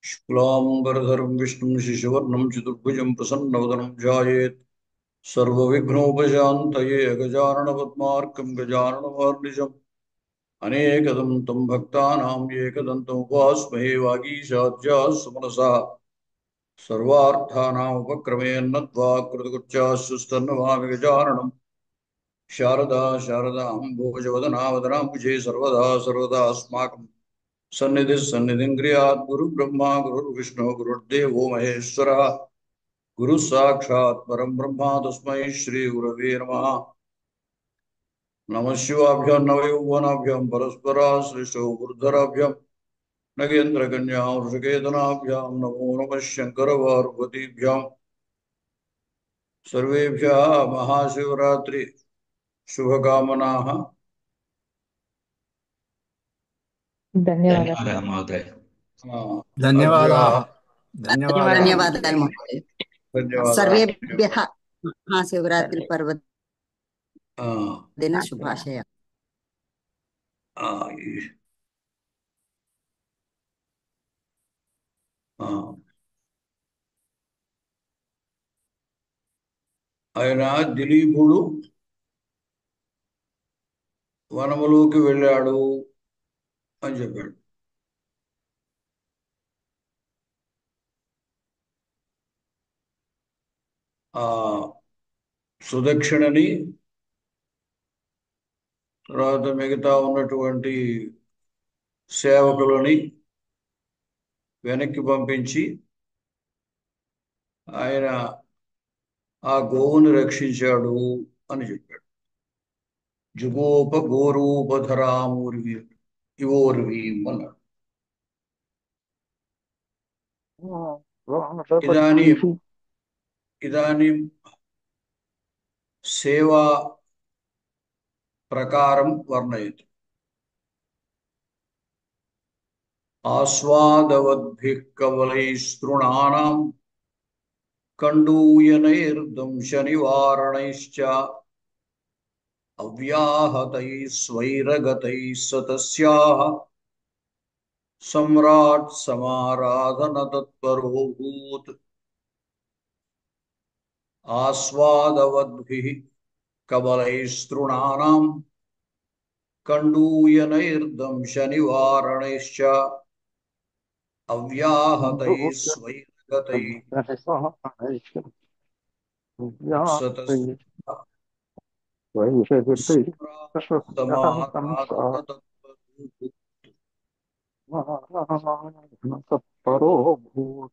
शुक्लांबरधरं विष्णुं शशिवर्णं चतुर्भुजं प्रसन्नवदनं ध्यायेत् सर्वविघ्नोपशान्तये गजाननपद्मार्कं गजाननमहर्निशम् अनेकदं तं भक्तानां एकदन्तमुपास्महे वागीशाद्याः सुमनसः सर्वार्थानामुपक्रमेन्नत्वा कृतकृत्याः गजाननम् शारदा शारदाम्भोजवदना वदनाम्बुजे सर्वदा अस्माकं सन्निधिः सन्निधिङ्क्रियात् गुरुब्रह्मा गुरुर्विष्णु गुरुर्देवो महेश्वरः गुरुः साक्षात् परं ब्रह्म तस्मै श्रीगुरवे नमः। नमः शिवाभ्यां नवयौवनाभ्यां परस्पराश्लिष्टौ गुरुधराभ्यां नगेन्द्रकन्या वृषकेतनाभ्यां नमो नमः शङ्करपार्वतीभ्यां सर्वेभ्यः महाशिवरात्रि शुभकामनाः। धन्यवादः धन्यवादः महोदय। धन्यवादाः। अद्य धन्यवादाः। धन्यवादाः महोदय। धन्यवादाः। सर्वेभ्यः महाशिवरात्रि पर्वदिन शुभाशयाः। ఆయన దిలీపుడు వనములోకి వెళ్ళాడు అని చెప్పాడు. ఆ సుదక్షిణని తర్వాత మిగతా ఉన్నటువంటి సేవకులని వెనక్కి పంపించి ఆయన ఆ గోవుని రక్షించాడు అని చెప్పాడు. జుగోప గోరూపధరామూర్వి ఇవోర్వి అన్నాడు. ఇదానీం సేవా ప్రకారం వర్ణయతి. ఆస్వాదవద్భిః కవలైస్తృణానాం కండూయనైర్దంశనివారణైశ్చ అవ్యాహతైः స్వైరగతైः సతస్యాః సమ్రాట్ సమారాధన తత్పరోభూత్. ఆస్వాదవద్భిః కబలైస్తృణానాం కండూయనైర్దంశనివారణైశ్చ అవ్యాహతైः స్వైరగతైः సతస్యాః సమారాధన तत्परोऽभूत्।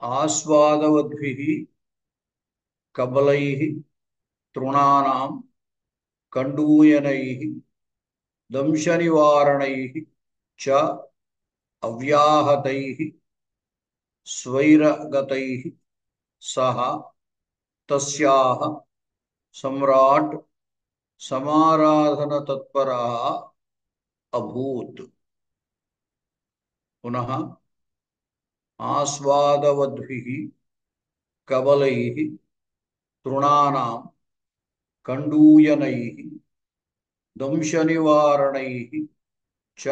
आस्वादवद्भिः कबलैः तृणानां कंडूयनैः दंशनिवारणैः च अव्याहतैः स्वैरगतैः सह तस्याः सम्राट् समाराधनतत्परः अभूत्. पुनः आस्वादवद्भिः कबलैः तृणानां कंडूयनैः दंशनिवारणैः च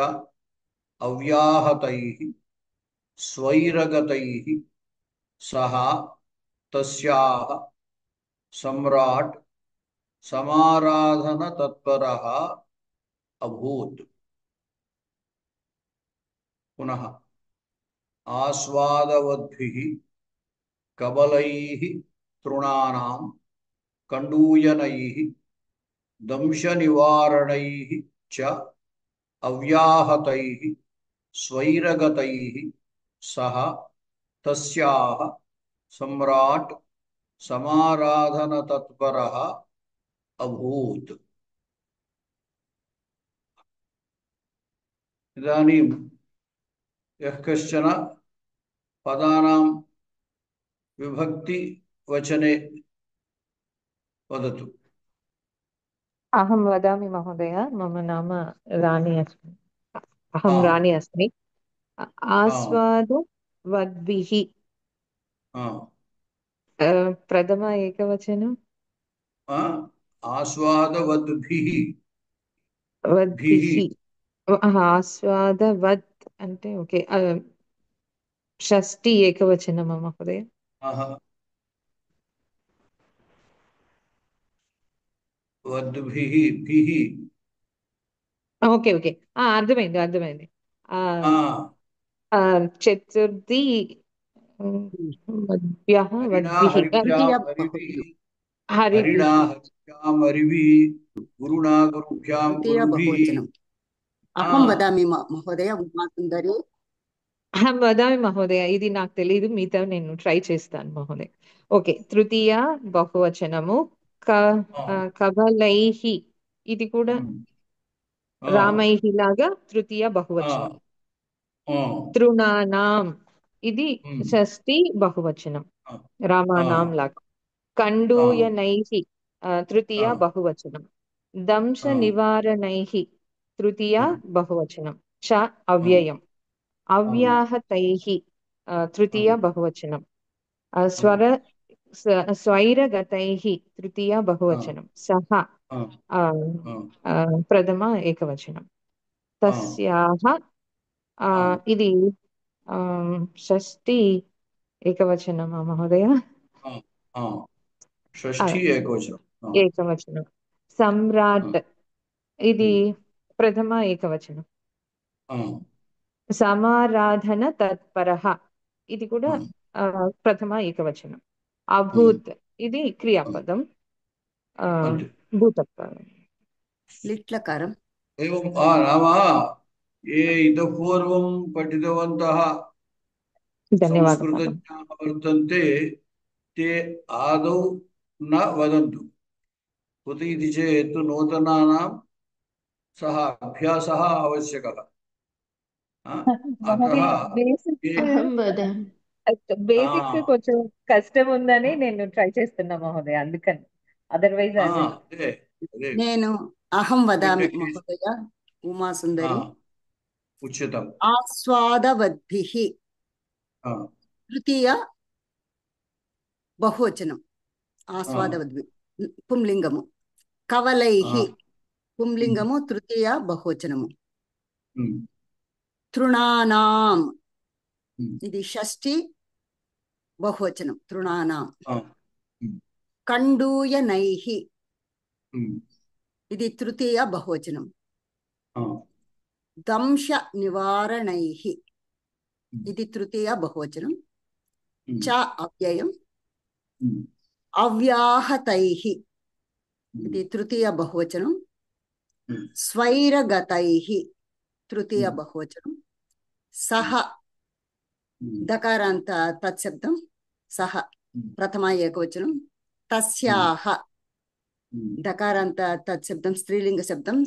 अव्याहतैः स्वैरगतैः सह तस्याः सम्राट् समाराधनतत्परः अभूत्. पुनः आस्वादवद्भिः कबलैः तृणानां कंडूयनैः दंशनिवारणैः च अव्याहतैः स्वैरगतैः सह तस्याः सम्राट् समाराधनतत्परः अभूत्. इदानीं यः कश्चन पदानां विभक्ति वचने वदतु। अहं वदामि महोदय। मम नाम राणी अस्मि। अहं राणी अस्मि। आस्वादवद्भिः प्रथम एकवचनं आस्वादवद्भिः भिः వద్భిః ఆస్వాదవత్ అంటే ఓకే షష్ఠి ఏకవచనమా మహోదయ वद्भिः भिः ఓకే ఓకే అర్థమైంది అర్థమైంది ఆ ఆ చతుర్థి వద్భ్యः हरिणा వద్భిः हरिभ्यां तृतीया हरिभिः बहुवचनं हरिणा హరిభిः हरिभ्यां हरिभिः गुरुणा गुरुभ्यां तृतीया गुरुभिः बहुवचनम् अहं वदामि महोदय उमासुन्दरी అహం వదామి మహోదయ ఇది నాకు తెలియదు మిగతా నేను ట్రై చేస్తాను మహోదయ ఓకే తృతీయ బహువచనము కబలైః ఇది కూడా రామైః లాగా తృతీయ బహువచనం తృణానాం ఇది షష్ఠి బహువచనం రామానాం లాగా కండూయనైః తృతీయ బహువచనం దంశ నివారణైః తృతీయ బహువచనం చ అవ్యయం అవ్యాహతైః తృతీయ బహువచనం స్వైరగతైః తృతీయ బహువచనం సహ ప్రథమ ఏకవచనం తస్యాః ఇది షష్ఠి ఏకవచనమా మహోదయ షష్ఠి ఏకవచనం ఏకవచనం సమ్రాట్ ఇది ప్రథమ ఏకవచనం సమారాధన తత్పరః ఇది కూడా ప్రథమ ఏకవచనం అభూత్ ఇది క్రియాపదం భూతత్వం लिट्लकारम् एवं नाम ये इतः पूर्वं पठितवन्तः ధన్యవాదములు संस्कृतज्ञाः वर्तन्ते ते आदौ न वदन्तु कुत इति चेत् नूतनानां सः अभ्यासः आवश्यकः अतः ये अहं वदामि బేసిక్ కొంచెం కష్టం ఉందని నేను ట్రై చేస్తున్నా మహోదయ అందుకని అదర్వైజ్ అది నేను అహం వదామి మహోదయ ఉమాసుందరి उच्यताम् ఆస్వాదవద్భిః తృతీయ బహువచనం ఆస్వాదవద్భిః పుంలింగము కవలైః పుంలింగము తృతీయ బహువచనము తృణానాం ఇది షష్ఠి బహువచనం తృణానాం కండూయనైః ఇది తృతీయ బహువచనం దంశ నివారణైః ఇది తృతీయ బహువచనం చ అవ్యయం అవ్యాహతైః ఇది తృతీయ బహువచనం స్వైరగతైః తృతీయ బహువచనం సహ దకారాంత తత్శబ్దం సహ ప్రథమ ఏకవచనం తస్యాహ దకారాంత తత్శబ్దం స్త్రీలింగ శబ్దం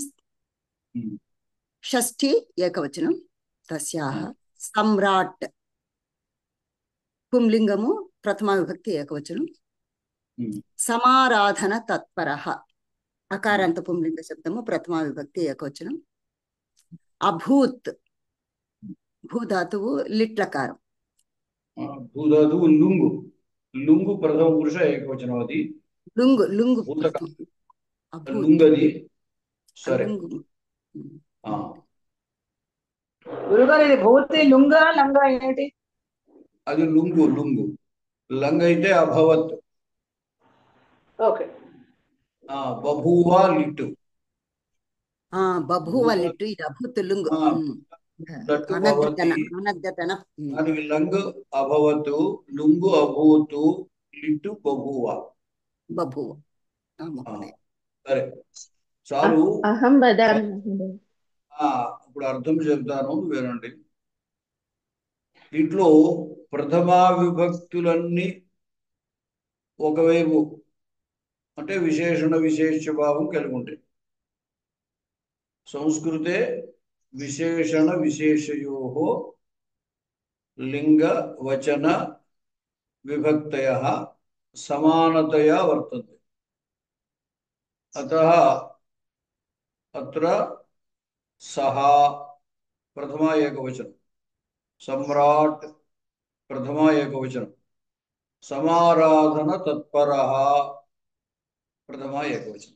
షష్ఠి ఏకవచనం తస్యాహ సమ్రాట్ పుంలింగము ప్రథమ విభక్తి ఏకవచనం సమారాధన తత్పరః అకారాంత పుంలింగ శబ్దము ప్రథమ విభక్తి ఏకవచనం అభూత్ భూధాతువు లిట్లకారం భూధాతువు లుంగు లుంగు ప్రథమ పురుష ఏకవచనమది లుంగు లుంగు లుంగది సరే గురుగారు ఇది భూతి లుంగ లంగ ఏంటి అది లుంగు లుంగు లంగ అయితే అభవత్ ఓకే బభూవ లిట్టు బభూవ లిట్టు ఇది అభూత్ లుంగు అనర్ధతన దానికి లంగ్ అభవతు లుంగు అభూతు లిట్టు బభూవ బభూవ సరే చాలు అహం వదామి ఇప్పుడు అర్థం చెప్తాను వినండి దీంట్లో ప్రథమా విభక్తులన్నీ ఒకవైపు అంటే విశేషణ విశేష భావం కలిగి ఉంటాయి సంస్కృతే విశేషణ విశేషయోః లింగ వచన విభక్తయః సమానతయా వర్తంతే అతః అత్ర సహ ప్రథమ ఏకవచనం సమ్రాట్ ప్రథమ ఏకవచనం సమారాధన తత్పరః ప్రథమ ఏకవచనం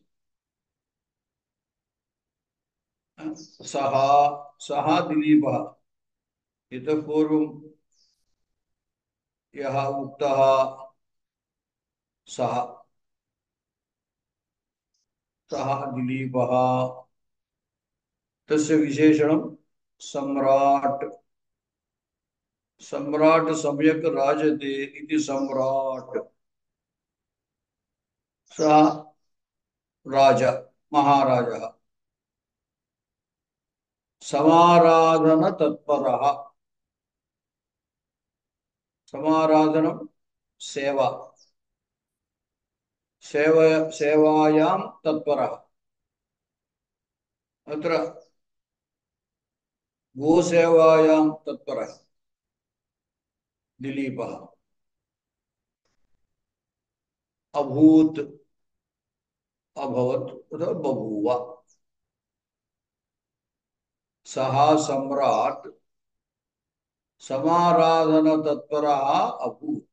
सः सः दिलीपः इतः पूर्वं यः उक्तः सः सः दिलीपः तस्य विशेषणं सम्राट् सम्राट् सम्यक् राजते इति सम्राट् सः राजा महाराजः समाराधन तत्परः समाराधनं सेवा सेवायां तत्परः अत्र गोसेवायां तत्परः दिलीपः अभूत् अभवत् अथवा बभूव सः सम्राट् समाराधन तत्परः अभूत्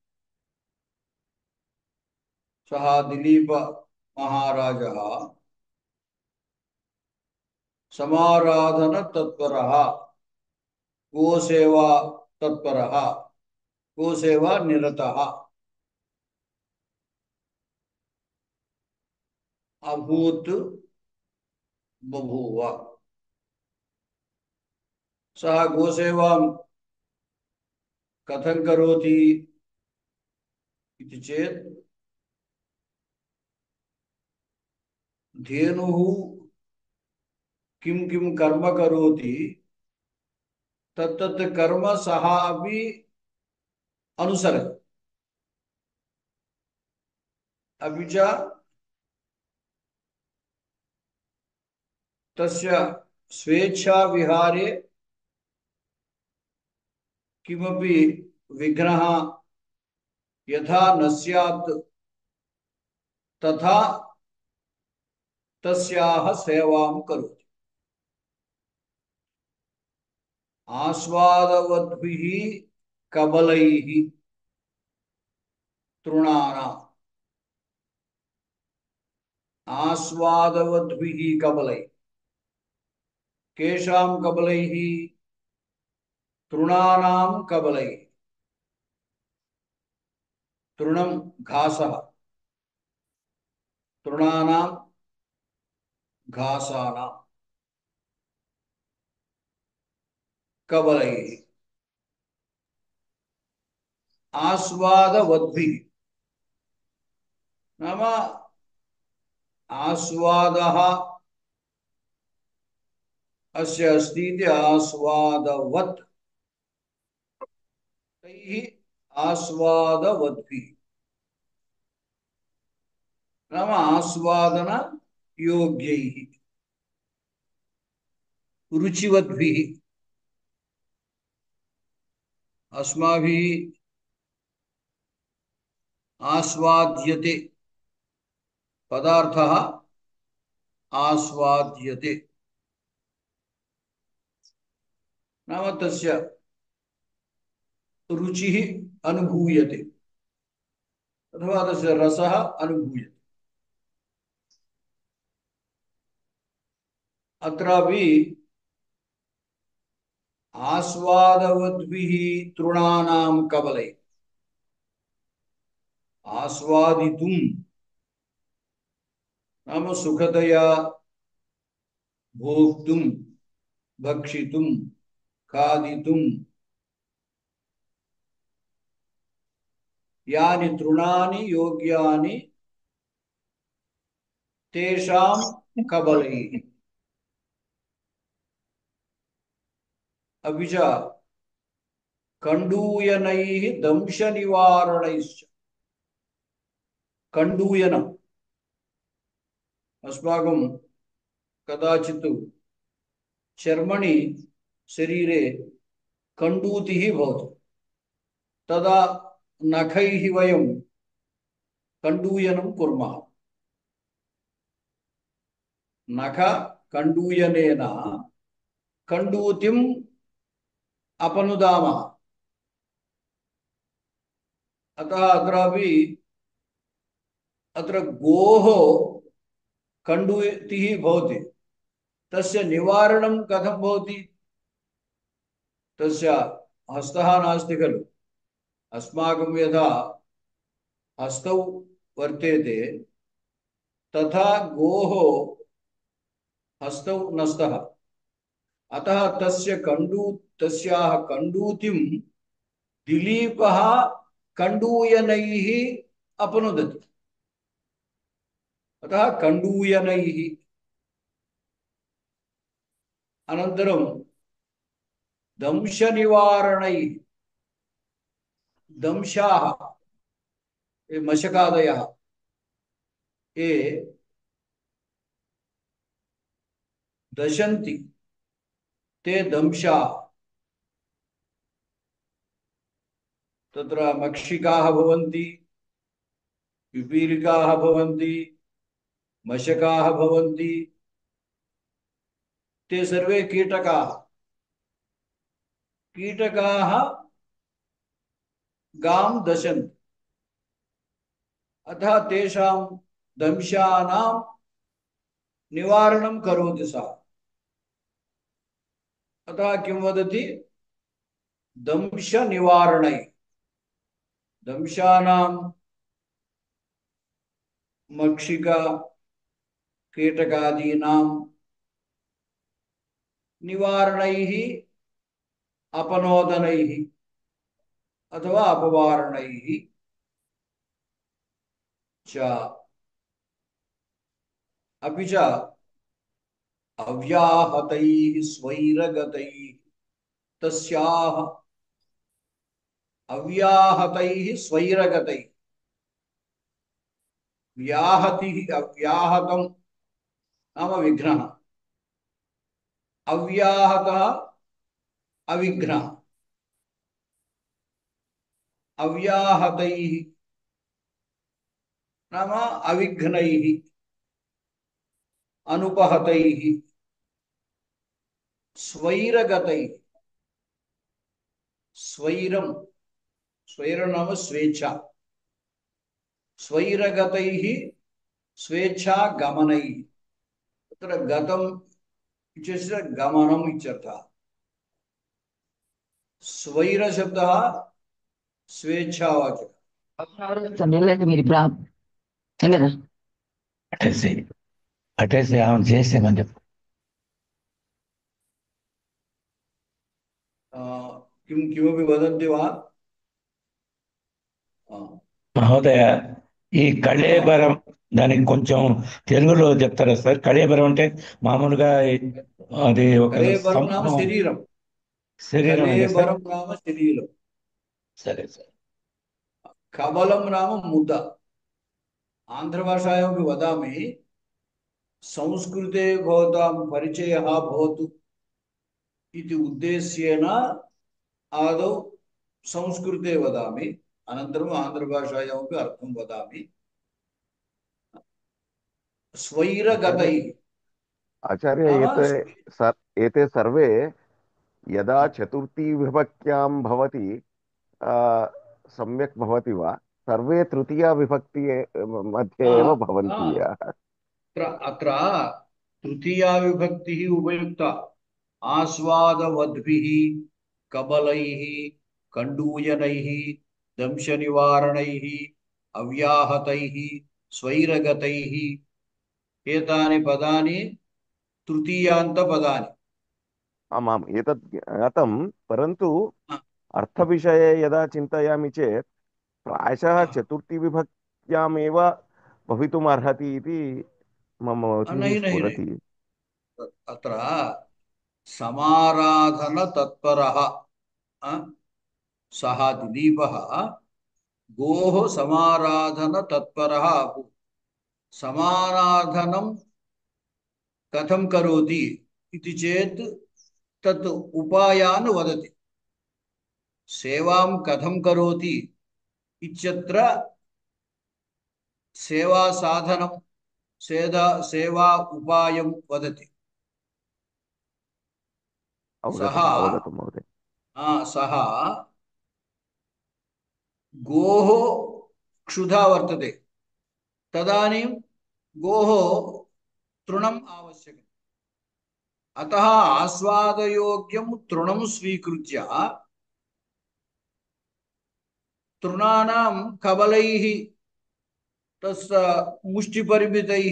सः दिलीप महाराजः समाराधन तत्परः गोसेवा तत्परः गोसेवा निरतः अभूत् बभूव सः गोसेवां कथं करोति इति चेत् धेनुः किं किं कर्म करोति तत्तत् कर्म सः अपि अनुसरति अपि च तस्य स्वेच्छा विहारे किमपि विघ्नः यथा न स्यात् तथा तस्याः सेवां करोति आस्वादवद्भिः कबलैः तृणानाम् आस्वादवद्भिः कबलैः केषां कबलैः तृणानां कबलैः तृणं घासः तृणानां घासानां कबलैः आस्वादवद्भिः नाम आस्वादः अस्य अस्ति इति आस्वादवत् तैः आस्वादवद्भिः नाम आस्वादन योग्यैः रुचिवद्भिः अस्माभिः आस्वाद्यते पदार्थः आस्वाद्यते नाम तस्य रुचिः अनुभूयते अथवा तस्य रसः अनुभूयते अत्रापि आस्वादवद्भिः तृणानां कबलैः आस्वादितुं नाम सुखतया भोक्तुं भक्षितुं खादितुं यानि तृणानि योग्यानि तेषां कबलैः अपि च कण्डूयनैः दंशनिवारणैश्च कण्डूयनम् अस्माकं कदाचित् चर्मणि शरीरे कण्डूतिः भवति तदा नखैः वयं कण्डूयनं कुर्मः नख कण्डूयनेन कण्डूतिम् अपनुदामः अतः अत्रापि अत्र गोः कण्डूतिः भवति तस्य निवारणं कथं भवति? तस्य हस्तः नास्ति खलु। अस्माकं यथा हस्तौ वर्तेते तथा गोः हस्तौ न स्तः। अतः तस्याः कण्डूतिं दिलीपः कण्डूयनैः अपनुदति। अतः कण्डूयनैः। अनन्तरं दंशनिवारणैः। दंशाः ये मशकादयः ये दशन्ति ते दंशाः। तत्र मक्षिकाः भवन्ति, पिपीलिकाः भवन्ति, मशकाः भवन्ति, ते सर्वे कीटकाः। कीटकाः गां दशन्ति। अतः तेषां दंशानां निवारणं करोति सः। अतः किं वदति? दंशनिवारणै। दंशानां मक्षिका कीटकादीनां निवारणैः अपनोदनैः अथवा अपवारणैः च। अपि च अव्याहतैः स्वैरगतैः तस्याः। अव्याहतैः स्वैरगतैः। व्याहतिः अव्याहतं नाम विघ्नः। अव्याहतः अविघ्नः। अव्याहतैः नाम अविघ्नैः अनुपहतैः। स्वैरगतैः। स्वैरं स्वैरं नाम स्वेच्छा। स्वैरगतैः स्वेच्छा गमनैः। तत्र गतम् इत्यस्य गमनम् इत्यर्थः। स्वैर शब्दः स्वेच्छावाचकः। అటేసి ఆమె చేసేమని చెప్పు. किमपि वदन्ति वा? మహోదయ, ఈ కళేబరం దానికి కొంచెం తెలుగులో చెప్తారా సార్? కళేబరం అంటే మామూలుగా అది ఒక కళేబరం నామ శరీరం. శరీరం. కళేబరం నామ శరీరం. సరే సార్. कबलं नाम मुद्द। आन्ध्रभाषायामपि वदामि। संस्कृते भवतां परिचयः भवतु इति उद्देश्येन आदौ संस्कृते वदामि, अनन्तरम् आन्ध्रभाषायामपि अर्थं वदामि। स्वैरगतैः। आचार्य, एते सर्वे यदा चतुर्थी विभक्त्यां भवति सम्यक् भवति वा? सर्वे तृतीया विभक्ति मध्ये एव भवन्ति। अत्र तृतीया विभक्तिः उपयुक्ता। आस्वादवद्भिः कबलैः कण्डूयनैः दंशनिवारणैः अव्याहतैः स्वैरगतैः एतानि पदानि तृतीयान्तपदानि। आमाम्, एतत् ज्ञातं, परन्तु अर्थविषये यदा चिन्तयामि चेत् प्रायशः चतुर्थी विभक्त्यामेव भवितुम् अर्हति इति मम स्फुरति। अत्र समाराधनतत्परः सः दिलीपः गोः समाराधनतत्परः अभूत्। समाराधनं कथं करोति इति चेत् तत् उपायान् वदति। सेवां कथं करोति इत्यत्र सेवा साधनं सेवा उपायं वदति। सः गोः क्षुधा वर्तते, तदानीं गोः तृणम् आवश्यकम्। अतः आस्वादयोग्यं तृणं स्वीकृत्य तृणानां कबलैः तस्य मुष्टिपरिमितैः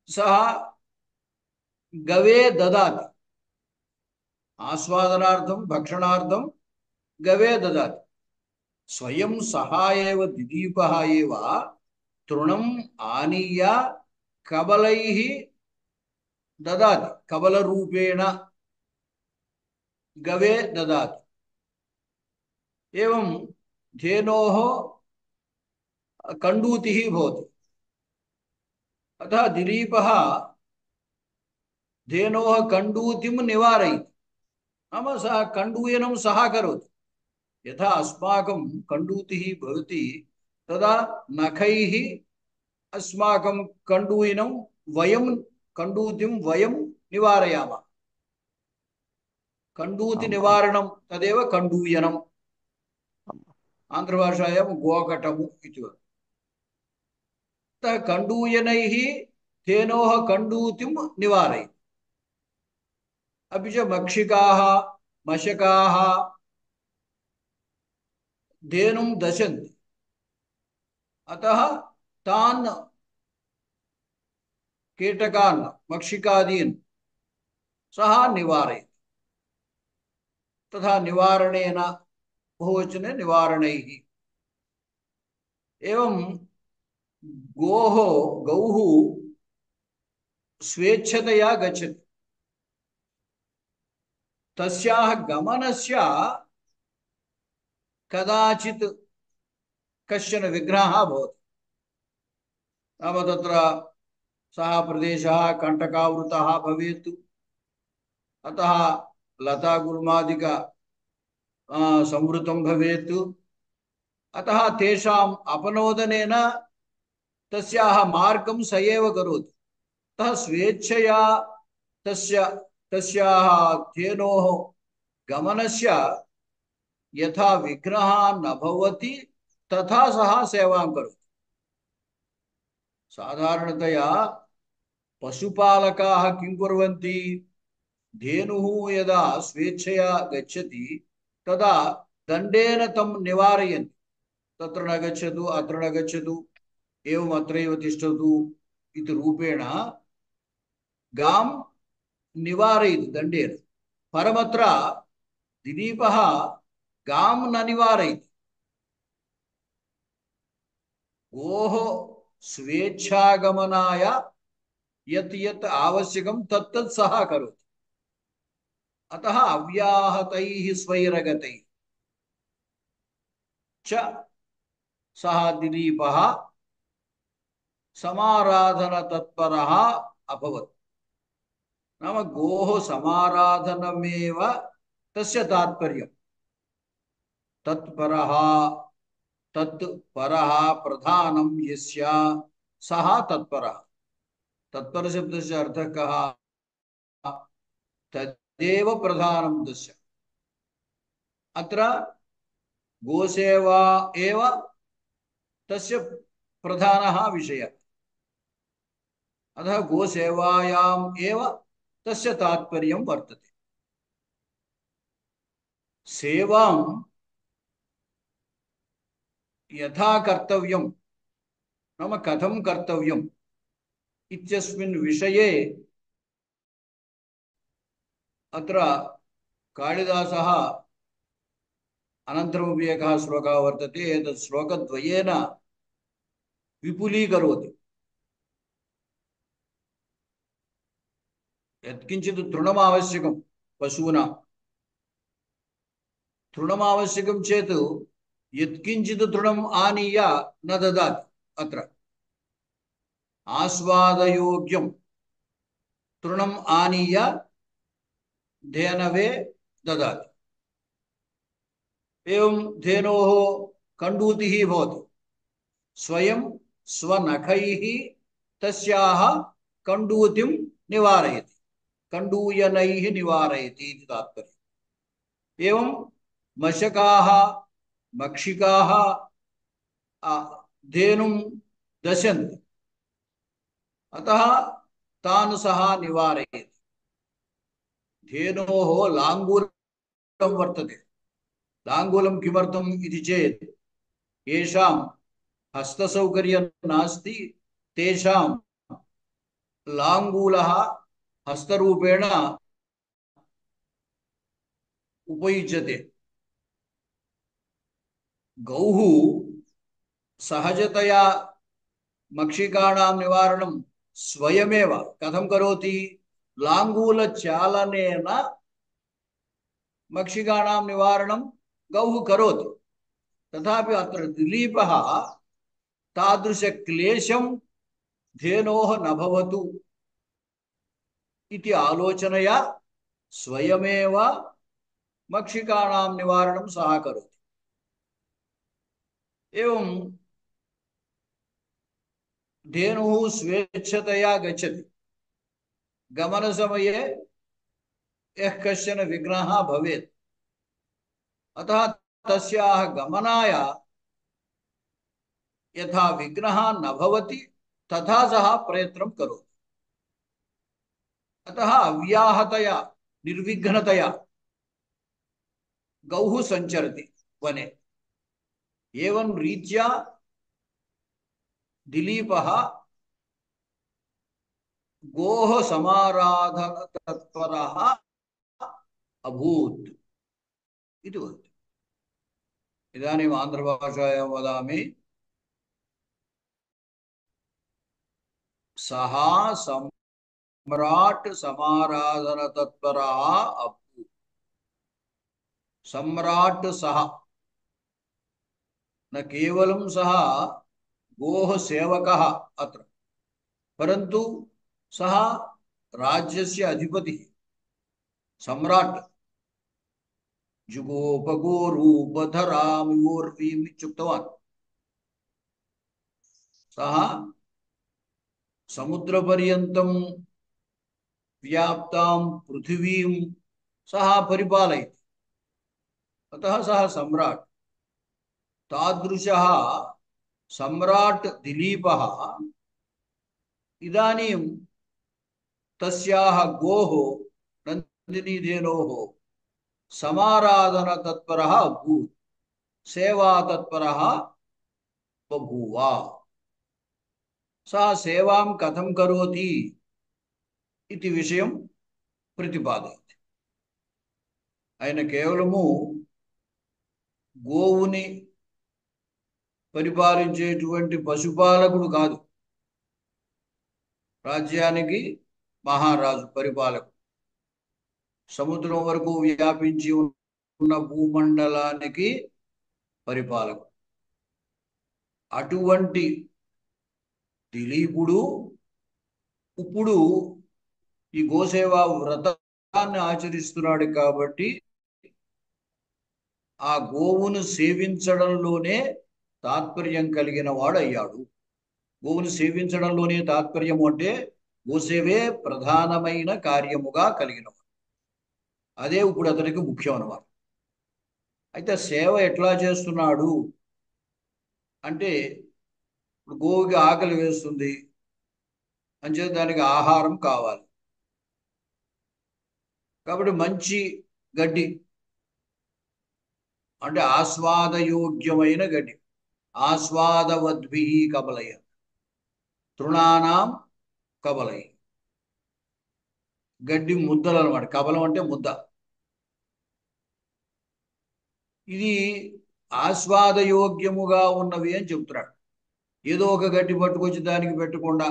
सः गवे ददाति। आस्वादनार्थं भक्षणार्थं गवे ददाति। स्वयं सः एव दिलीपः एव तृणम् आनीय कबलैः ददाति, कबलरूपेण गवे ददाति। एवं धेनोः कण्डूतिः भवति। अतः दिलीपः धेनोः कण्डूतिं निवारयति, नाम सः कण्डूयनं सः करोति। यथा अस्माकं कण्डूतिः भवति तदा नखैः अस्माकं कण्डूयनं कण्डूतिं वयं निवारयामः। कण्डूति निवारणं तदेव कण्डूयनम्। आन्ध्रभाषायां गोकटमु इति वदति। अतः कण्डूयनैः धेनोः कण्डूतिं निवारयति। अपि च मक्षिकाः मशकाः धेनुं दशन्ति। अतः तान् कीटकान् मक्षिकादीन् सः निवारयति। तथा निवारणेन बहुवचने निवारणैः। एवं गौः स्वेच्छतया गच्छति। तस्याः गमनस्य कदाचित् कश्चन विघ्नः भवति। नाम तत्र सः प्रदेशः कण्टकावृतः भवेत्। अतः लतागुल्मादिक संवृतं भवेत्। अतः तेषाम् अपनोदनेन तस्याः मार्गं स एव करोति। अतः स्वेच्छया तस्याः धेनोः गमनस्य यथा विघ्नः न भवति तथा सः सेवां करोति। साधारणतया पशुपालकाः किं कुर्वन्ति? धेनुः यदा स्वेच्छया गच्छति तदा दण्डेन तं निवारयन्ति। तत्र न गच्छतु, अत्र न गच्छतु, एवम् अत्रैव तिष्ठतु इति रूपेण गां निवारयति दण्डेन। परमत्र दिलीपः गां न निवारयति। गोः स्वेच्छागमनाय यत् यत् आवश्यकं तत्तत् सः करोति। अतः अव्याहतैः स्वैरगतैः च सः दिलीपः समाराधनतत्परः अभवत्। नाम गोः समाराधनमेव तस्य तात्पर्यं। तत्परः तत्परः प्रधानं यस्य सः तत्परः। तत्परशब्दस्य अर्थः कः? तदेव प्रधानं तस्य। अत्र गोसेवा एव तस्य प्रधानः विषयः। अतः गोसेवायाम् एव तस्य तात्पर्यं वर्तते। सेवां यथा कर्तव्यं नाम कथं कर्तव्यम् इत्यस्मिन् विषये अत्र कालिदासः अनन्तरमपि एकः श्लोकः वर्तते। एतत् श्लोकद्वयेन विपुलीकरोति। यत्किञ्चित् तृणमावश्यकं पशूनां, तृणमावश्यकं चेत् यत्किञ्चित् तृणम् आनीय न ददाति। अत्र आस्वादयोग्यं तृणम् आनीय धेनवे ददाति। एवं धेनोः कण्डूतिः भवति। स्वयं स्वनखैः तस्याः कण्डूतिं निवारयति, कण्डूयनैः निवारयति इति तात्पर्यम्। एवं मशकाः मक्षिकाः धेनुं दशन्ति। अतः तान् सः निवारयति। धेनोः लाङ्गूलं वर्तते। लाङ्गूलं किमर्थम् इति चेत् येषां हस्तसौकर्यं नास्ति तेषां लाङ्गूलः हस्तरूपेण उपयुज्यते। गौः सहजतया मक्षिकाणां निवारणं स्वयमेव कथं करोति? लाङ्गूलचालनेन मक्षिकाणां निवारणं गौः करोति। तथापि अत्र दिलीपः तादृशक्लेशं धेनोः न भवतु इति आलोचनया स्वयमेव मक्षिकाणां निवारणं सः करोति। एवं धेनुः स्वेच्छतया गच्छति। गमनसमये यः कश्चन विघ्नः भवेत्, अतः तस्याः गमनाय यथा विघ्नः न भवति तथा सः प्रयत्नं करोति। अतः अव्याहतया निर्विघ्नतया गौः सञ्चरति वने। एवं रीत्या दिलीपः गोः समाराधनतत्परः अभूत् इति वदति। इदानीम् आन्ध्रभाषायां वदामि। सः सम्राट् समाराधनतत्परः अभूत्। सम्राट् सः न केवलं सः गोः सेवकः अत्र, परन्तु सः राज्यस्य अधिपतिः सम्राट्। जुगोपगोरूपधरामिवोर्वीम् इत्युक्तवान्। सः समुद्रपर्यन्तं व्याप्तां पृथिवीं सः परिपालयति। अतः सः सम्राट्। तादृशः सम्राट् दिलीपः इदानीं तस्याः गोः नन्दिनीधेनोः समाराधनतत्परः अभूत्, सेवातत्परः बभूव। सः सेवां कथं करोति इति विषयं प्रतिपादयति। ఆయన కేవలము గోవుని పరిపాలించేటువంటి పశుపాలకుడు కాదు, రాజ్యానికి మహారాజు, పరిపాలకుడు. సముద్రం వరకు వ్యాపించి ఉన్న భూమండలానికి పరిపాలకుడు. అటువంటి దిలీపుడు ఇప్పుడు ఈ గోసేవా వ్రతాన్ని ఆచరిస్తున్నాడు కాబట్టి ఆ గోవును సేవించడంలోనే తాత్పర్యం కలిగిన వాడు అయ్యాడు. గోవును సేవించడంలోనే తాత్పర్యము అంటే గోసేవే ప్రధానమైన కార్యముగా కలిగినవాడు. అదే ఇప్పుడు అతనికి ముఖ్యం అన్నమాట. అయితే సేవ ఎట్లా చేస్తున్నాడు అంటే, ఇప్పుడు గోవుకి ఆకలి వేస్తుంది అంటే దానికి ఆహారం కావాలి. కాబట్టి మంచి గడ్డి అంటే ఆస్వాదయోగ్యమైన గడ్డి, ఆస్వాదవద్భి కబలయ తృణానాం కబలయ, గడ్డి ముద్దలు అన్నమాట. కబలం అంటే ముద్ద. ఇది ఆస్వాదయోగ్యముగా ఉన్నవి అని చెప్తున్నాడు. ఏదో ఒక గడ్డి పట్టుకొచ్చి దానికి పెట్టకుండా,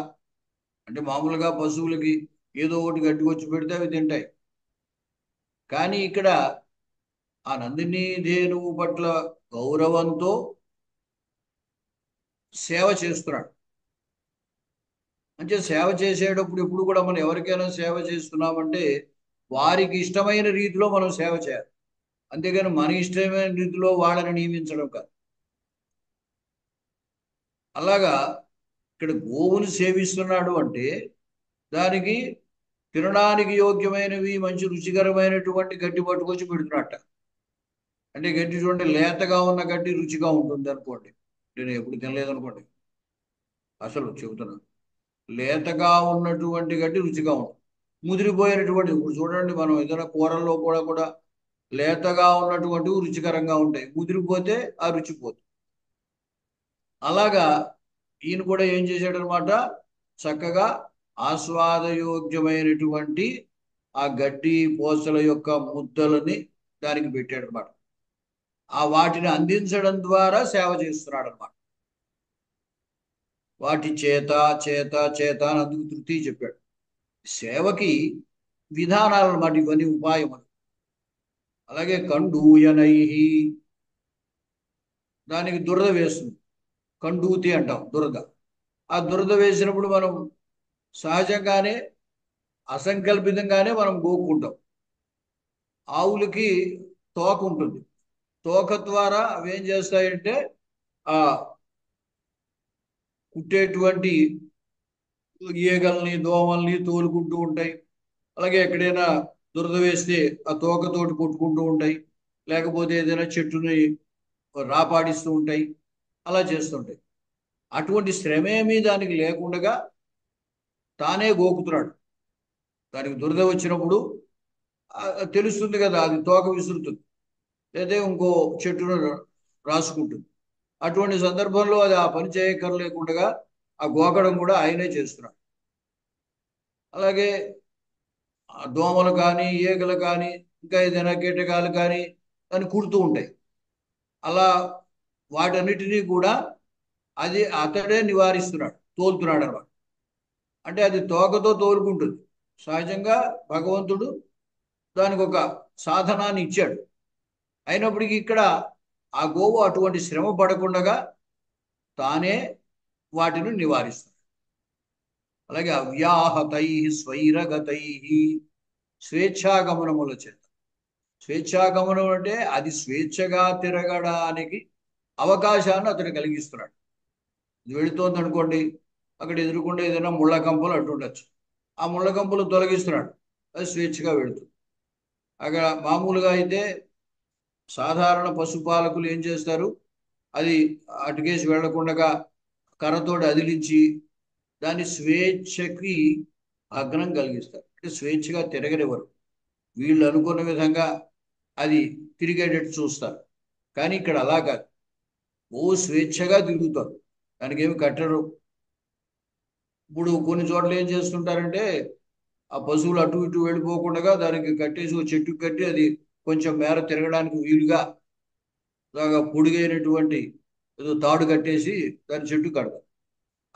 అంటే మామూలుగా పశువులకి ఏదో ఒకటి గడ్డికొచ్చి పెడితే అవి తింటాయి. కానీ ఇక్కడ ఆ నందిని ధేనువు పట్ల గౌరవంతో సేవ చేస్తున్నాడు. అంటే సేవ చేసేటప్పుడు ఎప్పుడు కూడా మనం ఎవరికైనా సేవ చేస్తున్నామంటే వారికి ఇష్టమైన రీతిలో మనం సేవ చేయాలి, అంతేగాని మన ఇష్టమైన రీతిలో వాళ్ళని నియమించడం కాదు. అలాగా ఇక్కడ గోవును సేవిస్తున్నాడు అంటే దానికి తినడానికి యోగ్యమైనవి మంచి రుచికరమైనటువంటి గడ్డి పట్టుకొచ్చి పెడుతున్నట్ట. అంటే గడ్డి చూడండి, లేతగా ఉన్న గడ్డి రుచిగా ఉంటుంది అనుకోండి. నేను ఎప్పుడు తినలేదు అనుకోండి, అసలు చెబుతున్నాను. లేతగా ఉన్నటువంటి గడ్డి రుచిగా ఉంటుంది. ముదిరిపోయినటువంటి, ఇప్పుడు చూడండి, మనం ఏదైనా కూరల్లో కూడా లేతగా ఉన్నటువంటివి రుచికరంగా ఉంటాయి, ముదిరిపోతే ఆ రుచి పోతుంది. అలాగా ఈయన కూడా ఏం చేశాడనమాట, చక్కగా ఆస్వాదయోగ్యమైనటువంటి ఆ గడ్డి పోసల యొక్క ముద్దలని దానికి పెట్టాడు అనమాట. ఆ వాటిని అందించడం ద్వారా సేవ చేస్తున్నాడు అనమాట. వాటి చేత చేత చేత అని అందుకు తృతీయ చెప్పాడు. సేవకి విధానాలు అన్నమాట ఇవన్నీ, ఉపాయం అని. అలాగే కండూయనై, దానికి దురద వేస్తుంది, కండూతి అంటాం దురద. ఆ దురద వేసినప్పుడు మనం సహజంగానే అసంకల్పితంగానే మనం గోక్కుంటాం. ఆవులకి తోక ఉంటుంది, తోక ద్వారా అవి ఏం చేస్తాయంటే ఆ కుట్టేటువంటి ఈగల్ని దోమల్ని తోలుకుంటూ ఉంటాయి. అలాగే ఎక్కడైనా దురద వేస్తే ఆ తోకతోటి కొట్టుకుంటూ ఉంటాయి, లేకపోతే ఏదైనా చెట్టుని రాపాడిస్తూ ఉంటాయి, అలా చేస్తుంటాయి. అటువంటి శ్రమేమీ దానికి లేకుండా తానే గోకుతున్నాడు. దానికి దురద వచ్చినప్పుడు తెలుస్తుంది కదా, అది తోక విసురుతుంది, లేదా ఇంకో చెట్టును రాసుకుంటుంది. అటువంటి సందర్భంలో అది ఆ పని చేయక్కర్లేకుండా ఆ గోకడం కూడా ఆయనే చేస్తున్నాడు. అలాగే ఆ దోమలు కానీ ఈగలు కానీ ఇంకా ఏదైనా కీటకాలు కానీ దాన్ని కుడుతూ ఉంటాయి. అలా వాటన్నిటినీ కూడా అది అతడే నివారిస్తున్నాడు, తోలుతున్నాడు అన్నమాట. అంటే అది తోకతో తోలుకుంటుంది. సహజంగా భగవంతుడు దానికి ఒక సాధనాన్ని ఇచ్చాడు. అయినప్పటికీ ఇక్కడ ఆ గోవు అటువంటి శ్రమ పడకుండా తానే వాటిని నివారిస్తుంది. అలాగే అవ్యాహతై స్వైరగతై, స్వేచ్ఛాగమనముల చేత. స్వేచ్ఛాగమనం అంటే అది స్వేచ్ఛగా తిరగడానికి అవకాశాన్ని అతడు కలిగిస్తున్నాడు. ఇది వెళుతోంది అనుకోండి, అక్కడ ఎదురుకుండా ఏదైనా ముళ్ళ కంపలు అడ్డుండొచ్చు, ఆ ముళ్ళ కంపలు తొలగిస్తున్నాడు, అది స్వేచ్ఛగా వెళుతుంది. అక్కడ మామూలుగా అయితే సాధారణ పశుపాలకులు ఏం చేస్తారు, అది అటుకేసి వెళ్లకుండా కర్రతోటి అదిలించి దాని స్వేచ్ఛకి భగ్నం కలిగిస్తారు. అంటే స్వేచ్ఛగా తిరగనివ్వరు, వీళ్ళు అనుకున్న విధంగా అది తిరిగేటట్టు చూస్తారు. కానీ ఇక్కడ అలా కాదు, స్వేచ్ఛగా తిరుగుతారు, దానికి ఏమి కట్టరు. ఇప్పుడు కొన్ని చోట్ల ఏం చేస్తుంటారంటే ఆ పశువులు అటు ఇటు వెళ్ళిపోకుండా దానికి కట్టేసి ఒక చెట్టుకు కట్టి అది కొంచెం మేర తిరగడానికి వీలుగా బాగా పొడిగైనటువంటి ఏదో తాడు కట్టేసి దాని చెట్టు కడతారు.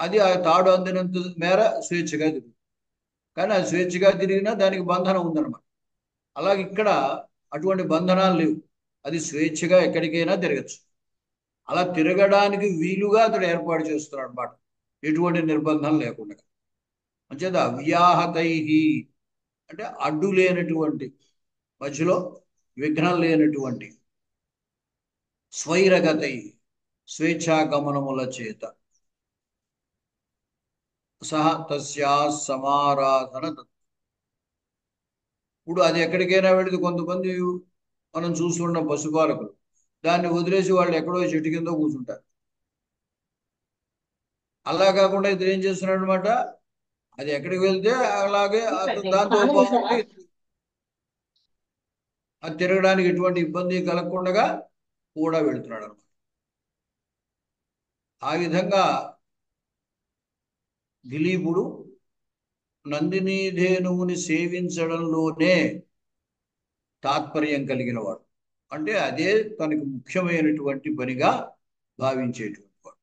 అది ఆ తాడు అందినంత మేర స్వేచ్ఛగా తిరుగుతుంది. కానీ అది స్వేచ్ఛగా తిరిగినా దానికి బంధనం ఉందన్నమాట. అలాగే ఇక్కడ అటువంటి బంధనాలు లేవు, అది స్వేచ్ఛగా ఎక్కడికైనా తిరగచ్చు. అలా తిరగడానికి వీలుగా అతడు ఏర్పాటు చేస్తున్నాడు అన్నమాట, ఎటువంటి నిర్బంధం లేకుండా. అంచేత అవ్యాహతై అంటే అడ్డు లేనటువంటి, మధ్యలో విఘ్నం లేనటువంటి, స్వైరగతై స్వేచ్ఛాగమనముల చేత, సహ తస్యా సమారాధన. ఇప్పుడు అది ఎక్కడికైనా వెళితే కొంతమంది మనం చూస్తున్న పశుపాలకులు దాన్ని వదిలేసి వాళ్ళు ఎక్కడో చెట్టు కింద కూర్చుంటారు. అలా కాకుండా ఇతను ఏం చేస్తున్నాడు అనమాట, అది ఎక్కడికి వెళ్తే అలాగే దాంతో బాగుంటే అది తిరగడానికి ఎటువంటి ఇబ్బంది కలగకుండా కూడా వెళుతున్నాడు అనమాట. ఆ విధంగా దిలీపుడు నందినీ ధేనువుని సేవించడంలోనే తాత్పర్యం కలిగిన వాడు, అంటే అదే తనకు ముఖ్యమైనటువంటి పనిగా భావించేటువంటి వాడు,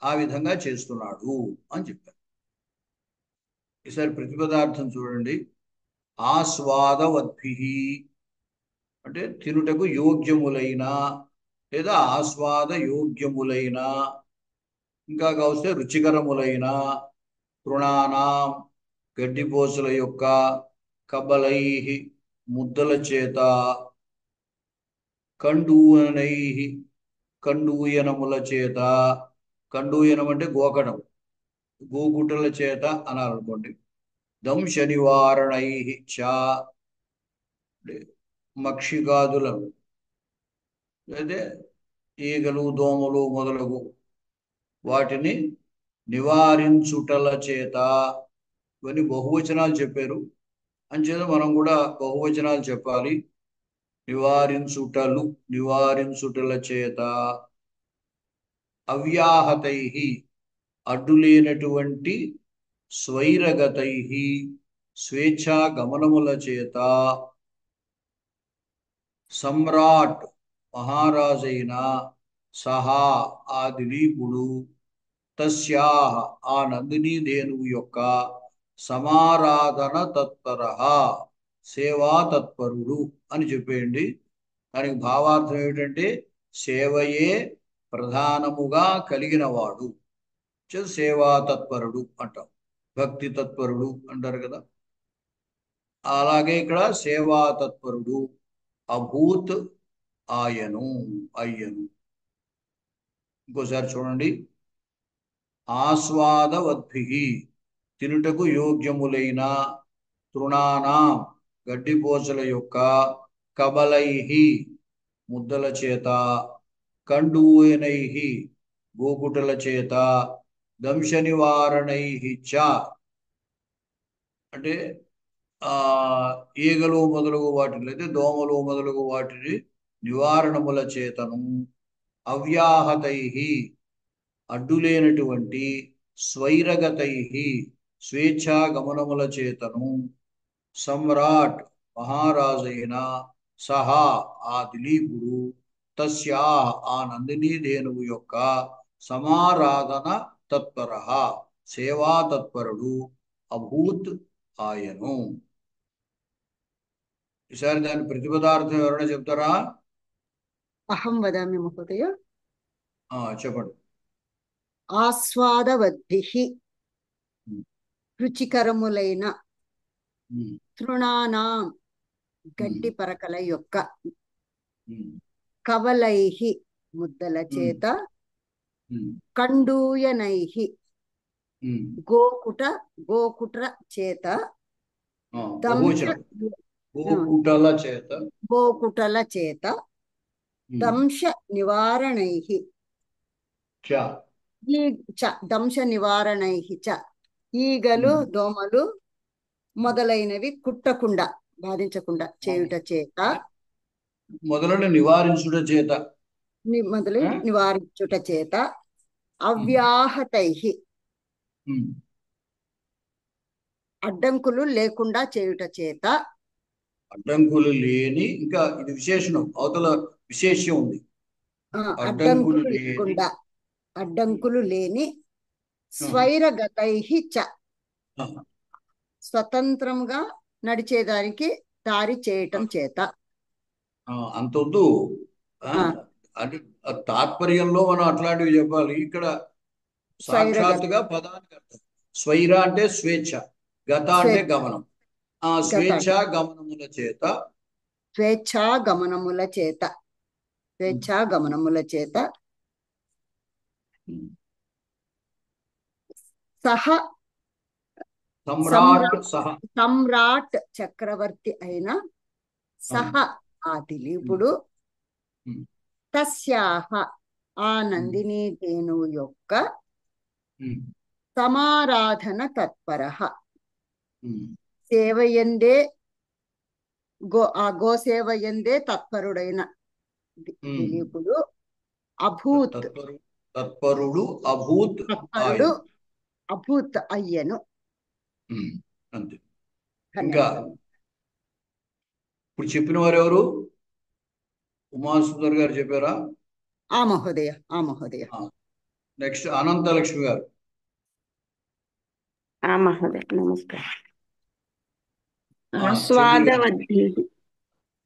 ఆ విధంగా చేస్తున్నాడు అని చెప్పారు. ఈసారి ప్రతిపదార్థం చూడండి. ఆస్వాదవద్భి అంటే తినుటకు యోగ్యములైన లేదా ఆస్వాద యోగ్యములైన, ఇంకా కావస్తే రుచికరములైన, తృణానాం గడ్డిపోసుల యొక్క, కబలై ముద్దల చేత, కండూయనై కండూయనముల చేత. కండూయనం అంటే గోకడం, గోగుటల చేత అనాలనుకోండి. దంశ నివారణై చ మక్షికాదులను, అయితే ఈగలు దోమలు మొదలగు వాటిని నివారించుటల చేత. ఇవన్నీ బహువచనాలు చెప్పారు, అంచేత మనం కూడా బహువచనాలు చెప్పాలి. నివారించుటల చేత. అవ్యాహతై అడ్డులేనటువంటి స్వైరగతై స్వేచ్ఛా గమనముల చేత. సమ్రాట్ మహారాజైన సహా ఆ దిలీపుడు తస్యాహ ఆ నందినీ ధేనువు యొక్క సమారాధన తత్పరః సేవా తత్పరుడు అని చెప్పేయండి. దానికి భావార్థం ఏమిటంటే సేవయే ప్రధానముగా కలిగినవాడు, సేవా తత్పరుడు అంటాం. భక్తి తత్పరుడు అంటారు కదా, అలాగే ఇక్కడ సేవా తత్పరుడు అభూత్ అయ్యను. ఇంకోసారి చూడండి. ఆస్వాదవద్భిః తినుటకు యోగ్యములైన తృణానాం గడ్డిపోచల యొక్క కబలైః ముద్దల చేత కండూయనైః గోకుటల చేత దంశ నివారణైః చ అంటే ఈగలు మొదలగు వాటిని అయితే దోమలు మొదలగు వాటిని నివారణముల చేతను అవ్యాహతై అడ్డులేనటువంటి స్వైరగతై స్వేచ్ఛా గమనముల చేతను సమ్రాట్ మహారాజైన సహా ఆ దిలీపుడు తస్యా ఆ నందినీ ధేనువు యొక్క సమారాధన తత్పరః సేవా తత్పరుడు అభూత్ ఆయను. ఈసారి దాని ప్రతిపదార్థం ఎవరైనా చెప్తారా? అహం వదామి మహోదయ. చెప్పండి. ఆస్వాదవద్భిః రుచికరములైన తృణానాం గడ్డి పరకల యొక్క కవలైః ముద్దల చేత కండూయనైః గోకుట చేత గోకుటల చేత దంశ నివారణైః దంశ నివారణైః చ ఈగలు దోమలు మొదలైనవి కుట్టకుండా బాధించకుండా చేయుట చేత మొదలను నివారించుట చేత నివారించుట చేత అవ్యాహతై అడ్డంకులు లేకుండా చేయుట చేత. అడ్డంకులు లేని, ఇంకా ఇది విశేషణం, అవతల విశేష్యం ఉంది. అడ్డంకులు లేని స్వైరగతై చ స్వతంత్రంగా నడిచేదానికి దారి చేయటం చేత. అంతొద్దు, అంటే తాత్పర్యంలో మనం అట్లాంటివి చెప్పాలి. ఇక్కడ సాక్షాత్తుగా పదానికి అర్థం. స్వైర అంటే స్వేచ్ఛ, గత అంటే గమనం. స్వేచ్ఛా గమనముల చేత సమ్రాట్ చక్రవర్తి అయిన సహ ఆ దిలీపుడు తస్యాహ ఆ నందినీ ధేనువు యొక్క సమారాధన తత్పరః సేవయందే గోసేవయందే తత్పరుడైన దిలీపుడు అభూత్ అయ్యను. అంతే. ఇంకా ఇప్పుడు చెప్పిన వారు ఎవరు? ఉమాసుందర్ గారు చెప్పారా? ఆ మహోదయ. నెక్స్ట్ అనంతలక్ష్మి గారు. మహోదయ నమస్కారం. ఆస్వాదవద్భిః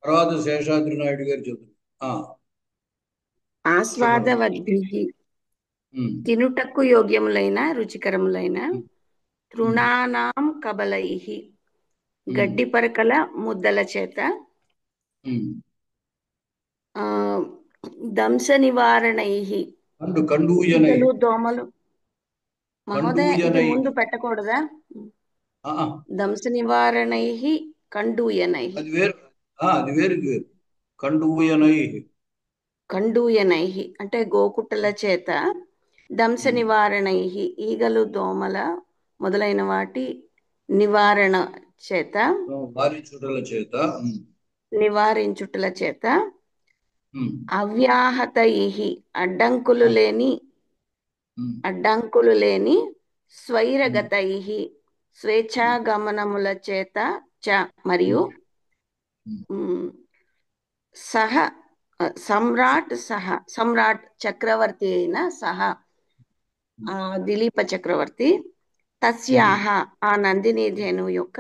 తర్వాత శేషాద్రి నాయుడు గారు చెప్తారు. ఆస్వాదవద్భిః తినుటకు యోగ్యములైన రుచికరములైన తృణానాం కబలైః గడ్డి పరకల ముద్దల చేత దంశ నివారణైః దోమలు. మహోదయ ఇది ముందు పెట్టకూడదా? దంశ నివారణైః కండూయనైః. అది వేరు. కండూయనైః అంటే గోకుటల చేత దంశ నివారణై ఈగలు దోమల మొదలైన వాటి నివారణ చేత నివారించుటల చేత అవ్యాహతై అడ్డంకులు లేని స్వైరగతై స్వేచ్ఛాగమనముల చేత చ మరియు సమ్రాట్ చక్రవర్తి అయిన దిలీప చక్రవర్తి తస్యాహ ఆ నందిని ధేను యొక్క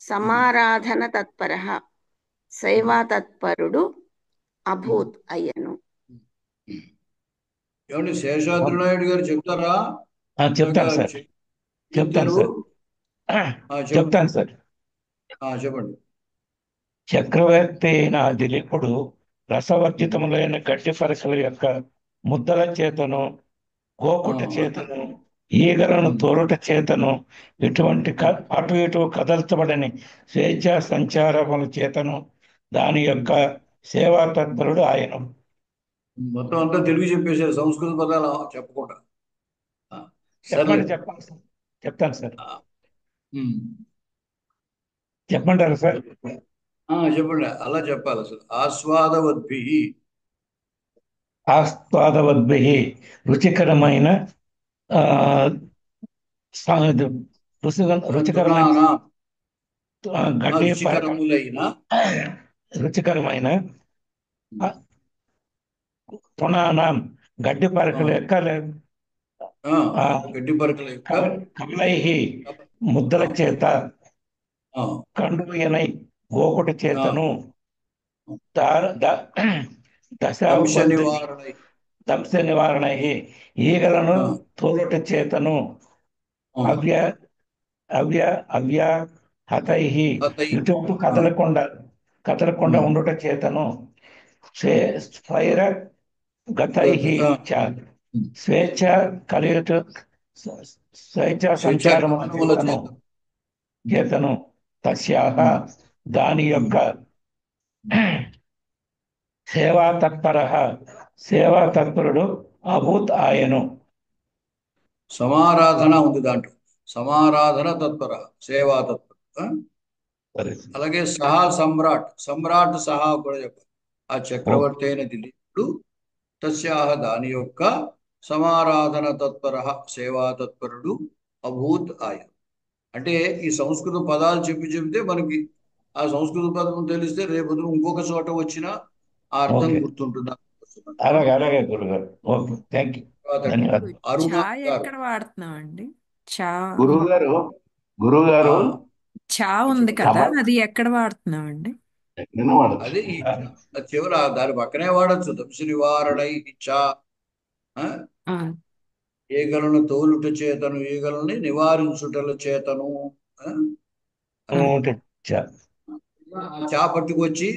సమారాధన తత్పర సేవా తత్పరుడు అభూత్ అయ్యను. ఏమండి శేషాద్రినాయుడు గారు చెప్తారా? చెప్తాను సార్. చెప్తాను సార్. చెప్పండి. చక్రవర్తి అయిన దిలీపుడు రసవర్జితములైన గడ్డి పరకల యొక్క ముద్దల చేతను, గోకుట చేతను, ఈగలను తోలుట చేతను, ఇటువంటి అటు ఇటు కదల్చబడని స్వేచ్ఛా సంచారముల చేతను దాని యొక్క సేవా తత్పరుడు ఆయన. మొత్తం అంతా తెలుగు చెప్పేశారు, సంస్కృత పదాలు చెప్పకుండా. చెప్తాను సార్. చెప్పంటారు సార్? చెప్పండి. అలా చెప్పాలి అసలు. ఆస్వాదవద్భి రుచికరమైన రుచికరమైన తృణానాం గడ్డి పరకల యొక్క కమలై ముద్దల చేత, కండుయనై గోకుట చేతను, దంశ నివారణ ఈగలను తోలుట చేతను, అవ్యాహతై ఇటు కదలకుండా ఉండుట చేతను, స్వైర గతై స్వేచ్ఛ కలియుట స్వేచ్ఛా సంచారము చేతను తస్యాహ దాని యొక్క సేవా తత్పరుడు అభూత్ ఆయను. సమారాధన ఉంది దాంట్లో. సమారాధన తత్పర, సేవా తత్పర. అలాగే సమ్రాట్ సహా కూడా చెప్పాలి. ఆ చక్రవర్తి అయిన దిలీపుడు తస్యాహ దాని యొక్క సమారాధన తత్పర సేవా తత్పరుడు అభూత్ ఆయను. అంటే ఈ సంస్కృత పదాలు చెబితే మనకి ఆ సంస్కృత పదం తెలిస్తే రేపు ఇంకొక చోట వచ్చినా ఆ అర్థం గుర్తుంటుంది. అలాగే గురుగారు. Okay, thank you. ఎక్కడ వాడుతున్నామండి? గురుగారు చా ఉంది కదా, అది ఎక్కడ వాడుతున్నామండి? అది చివర దాని పక్కనే వాడచ్చు. దంశ నివారణై చా, ఈగలను తోలుట చేతను, ఈగలని నివారించుటల చేతను. చా పట్టుకొచ్చి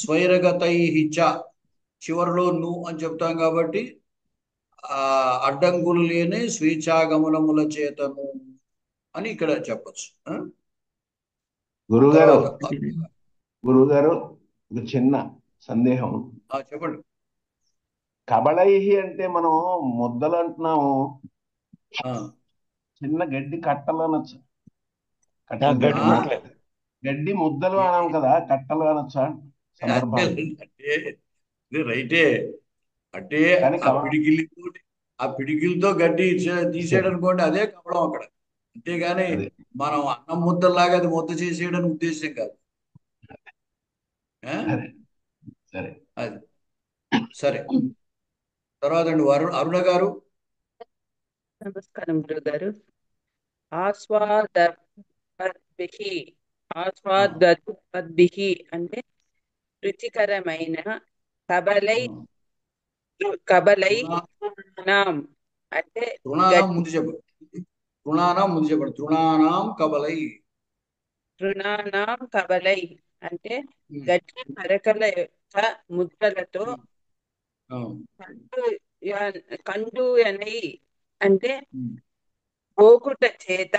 స్వైరగతై చ చివరిలో ను అని చెప్తాం కాబట్టి అడ్డంకులు లేని స్వేచ్ఛాగమనముల చేతను అని ఇక్కడ చెప్పచ్చు. గురుగారు ఒక చిన్న సందేహం. చెప్పండి. కబళై అంటే మనం ముద్దలు అంటున్నాము, చిన్న గడ్డి కట్టలు అనొచ్చు. గడ్డి ముద్దలు అనాం కదా, కట్టలు అనొచ్చా? రైటే. అంటే ఆ పిడికిలతో గడ్డి తీసేయడం అనుకోండి, అదే కబళం అక్కడ. అంతేగాని మనం అన్నం ముద్దలాగా అది ముద్ద చేసేయడానికి ఉద్దేశం కాదు. అది సరే. తర్వాత అండి అరుణ గారు. నమస్కారం గురుగారు. ఆస్వాదద్భిః అంటే రుచికరమైన కబలై తృణానాం అంటే ముందు చెప్పండి. తృణానాం కబలై అంటే గడ్డి పరకల యొక్క ముద్దలతో, కండుయనై అంటే గోకుట చేత,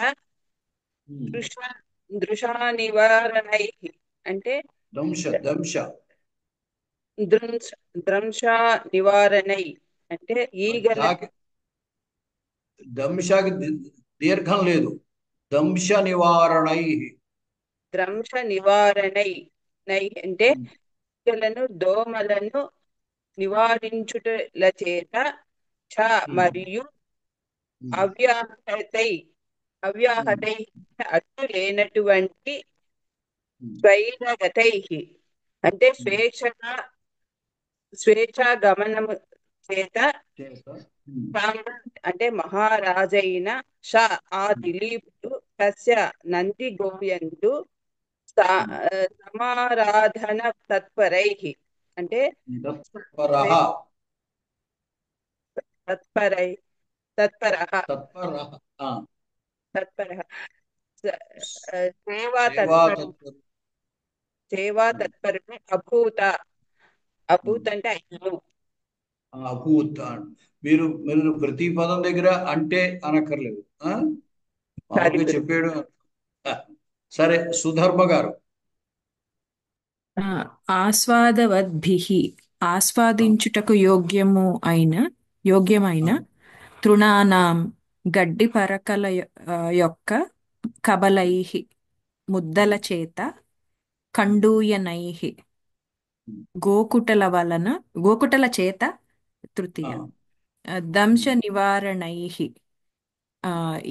దృశా నివారణై అంటే ద్రంశ నివారణై అంటే దంశాకి దీర్ఘం లేదు. దంశ నివారణై. ద్రంశ నివారణై. నై అంటే ఈగలను దోమలను నివారించుటల చేత చ మరియు అవ్యాహతై అవ్యాహతై అడ్డు లేనటువంటి స్వైరగతై అంటే స్వేచ్ఛా గమనము చేత అంటే మహారాజైన ష ఆ దిలీపుడు తస్య నంది గోయందు సమారాధన తత్పరై అంటే తత్పరై తత్పరః సేవా తత్పరుడు అభూత. అభూత్ అంటే అయ్యను. అభూత్. మీరు మీరు ప్రతి పదం దగ్గర అంటే అనక్కర్లేదు, మామూలుగా చెప్పాడు. సరే, సుధర్మ గారు. ఆస్వాదవద్భిః ఆస్వాదించుటకు యోగ్యమైన తృణానాం గడ్డి పరకల యొక్క కబలైః ముద్దల చేత కండూయనైః గోకుటల చేత తృతీయ దంశ నివారణైః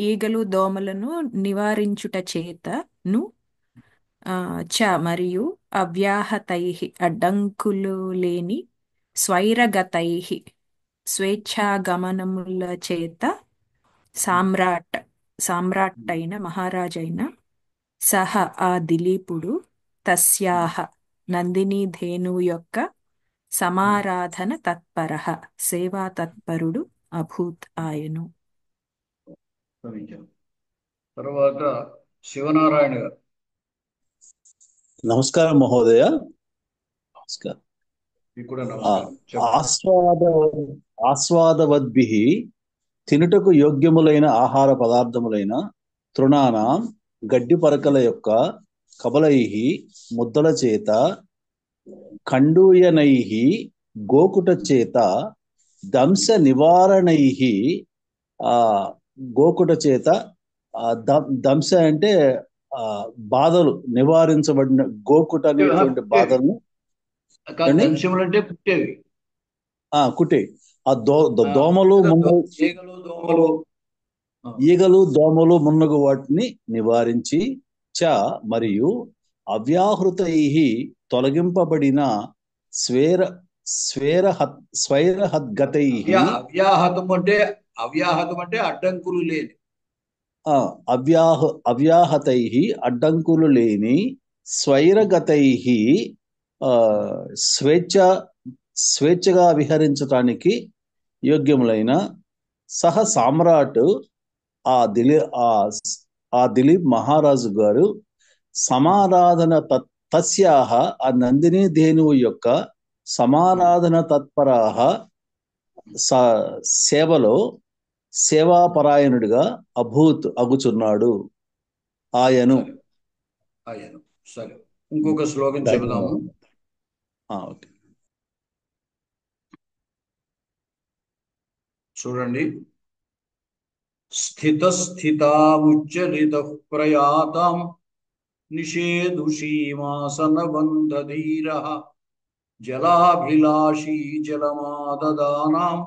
ఈగలు దోమలను నివారించుట చేతను చ మరియు అవ్యాహతైః అడ్డంకులు లేని స్వైరగతైః స్వేచ్ఛాగమనముల చేత సామ్రాట్ అయిన మహారాజైన సహ ఆ దిలీపుడు తస్యాహ నందిని ధేనువు యొక్క సమారాధన తత్పరః సేవా తత్పరుడు అభూత్ ఆయను. తర్వాత శివనారాయణ గారు. నమస్కారం మహోదయ. నమస్కారం. ఆస్వాదవద్భిః తినుటకు యోగ్యములైన ఆహార పదార్థములైన తృణానాం గడ్డి పరకల యొక్క కబలైః ముద్దల చేత కండూయనైః గోకుట చేత దంశ నివారణైః గోకుట చేత దంశ అంటే బాధలు నివారించబడిన గోకుట అనేటువంటి బాధలను కుట్టే ఆ దోమలు ఈగలు దోమలు మున్నగు వాటిని నివారించి చ మరియు అవ్యాహృతైః తొలగింపబడిన స్వైరహద్గతైః అవ్యాహతం అంటే అడ్డంకులు లేని అవ్యాహతైః అడ్డంకులు లేని స్వైరగతైః స్వేచ్ఛగా విహరించటానికి యోగ్యములైన సహ సామ్రాట్ ఆ దిలీప్ మహారాజు గారు సమారాధన తస్యాహ ఆ నందిని ధేనువు యొక్క సమారాధన తత్పరాహ సేవలో సేవాపరాయణుడిగా అభూత్ అగుచున్నాడు ఆయను. సరే, ఇంకొక శ్లోకం చెబుదాము. చూడండి. స్థితస్థితాముచ్చరితః ప్రయాతాం నిషేధుషీమాసనబంధధీరః జలాభిలాషీ జలమాదదానాం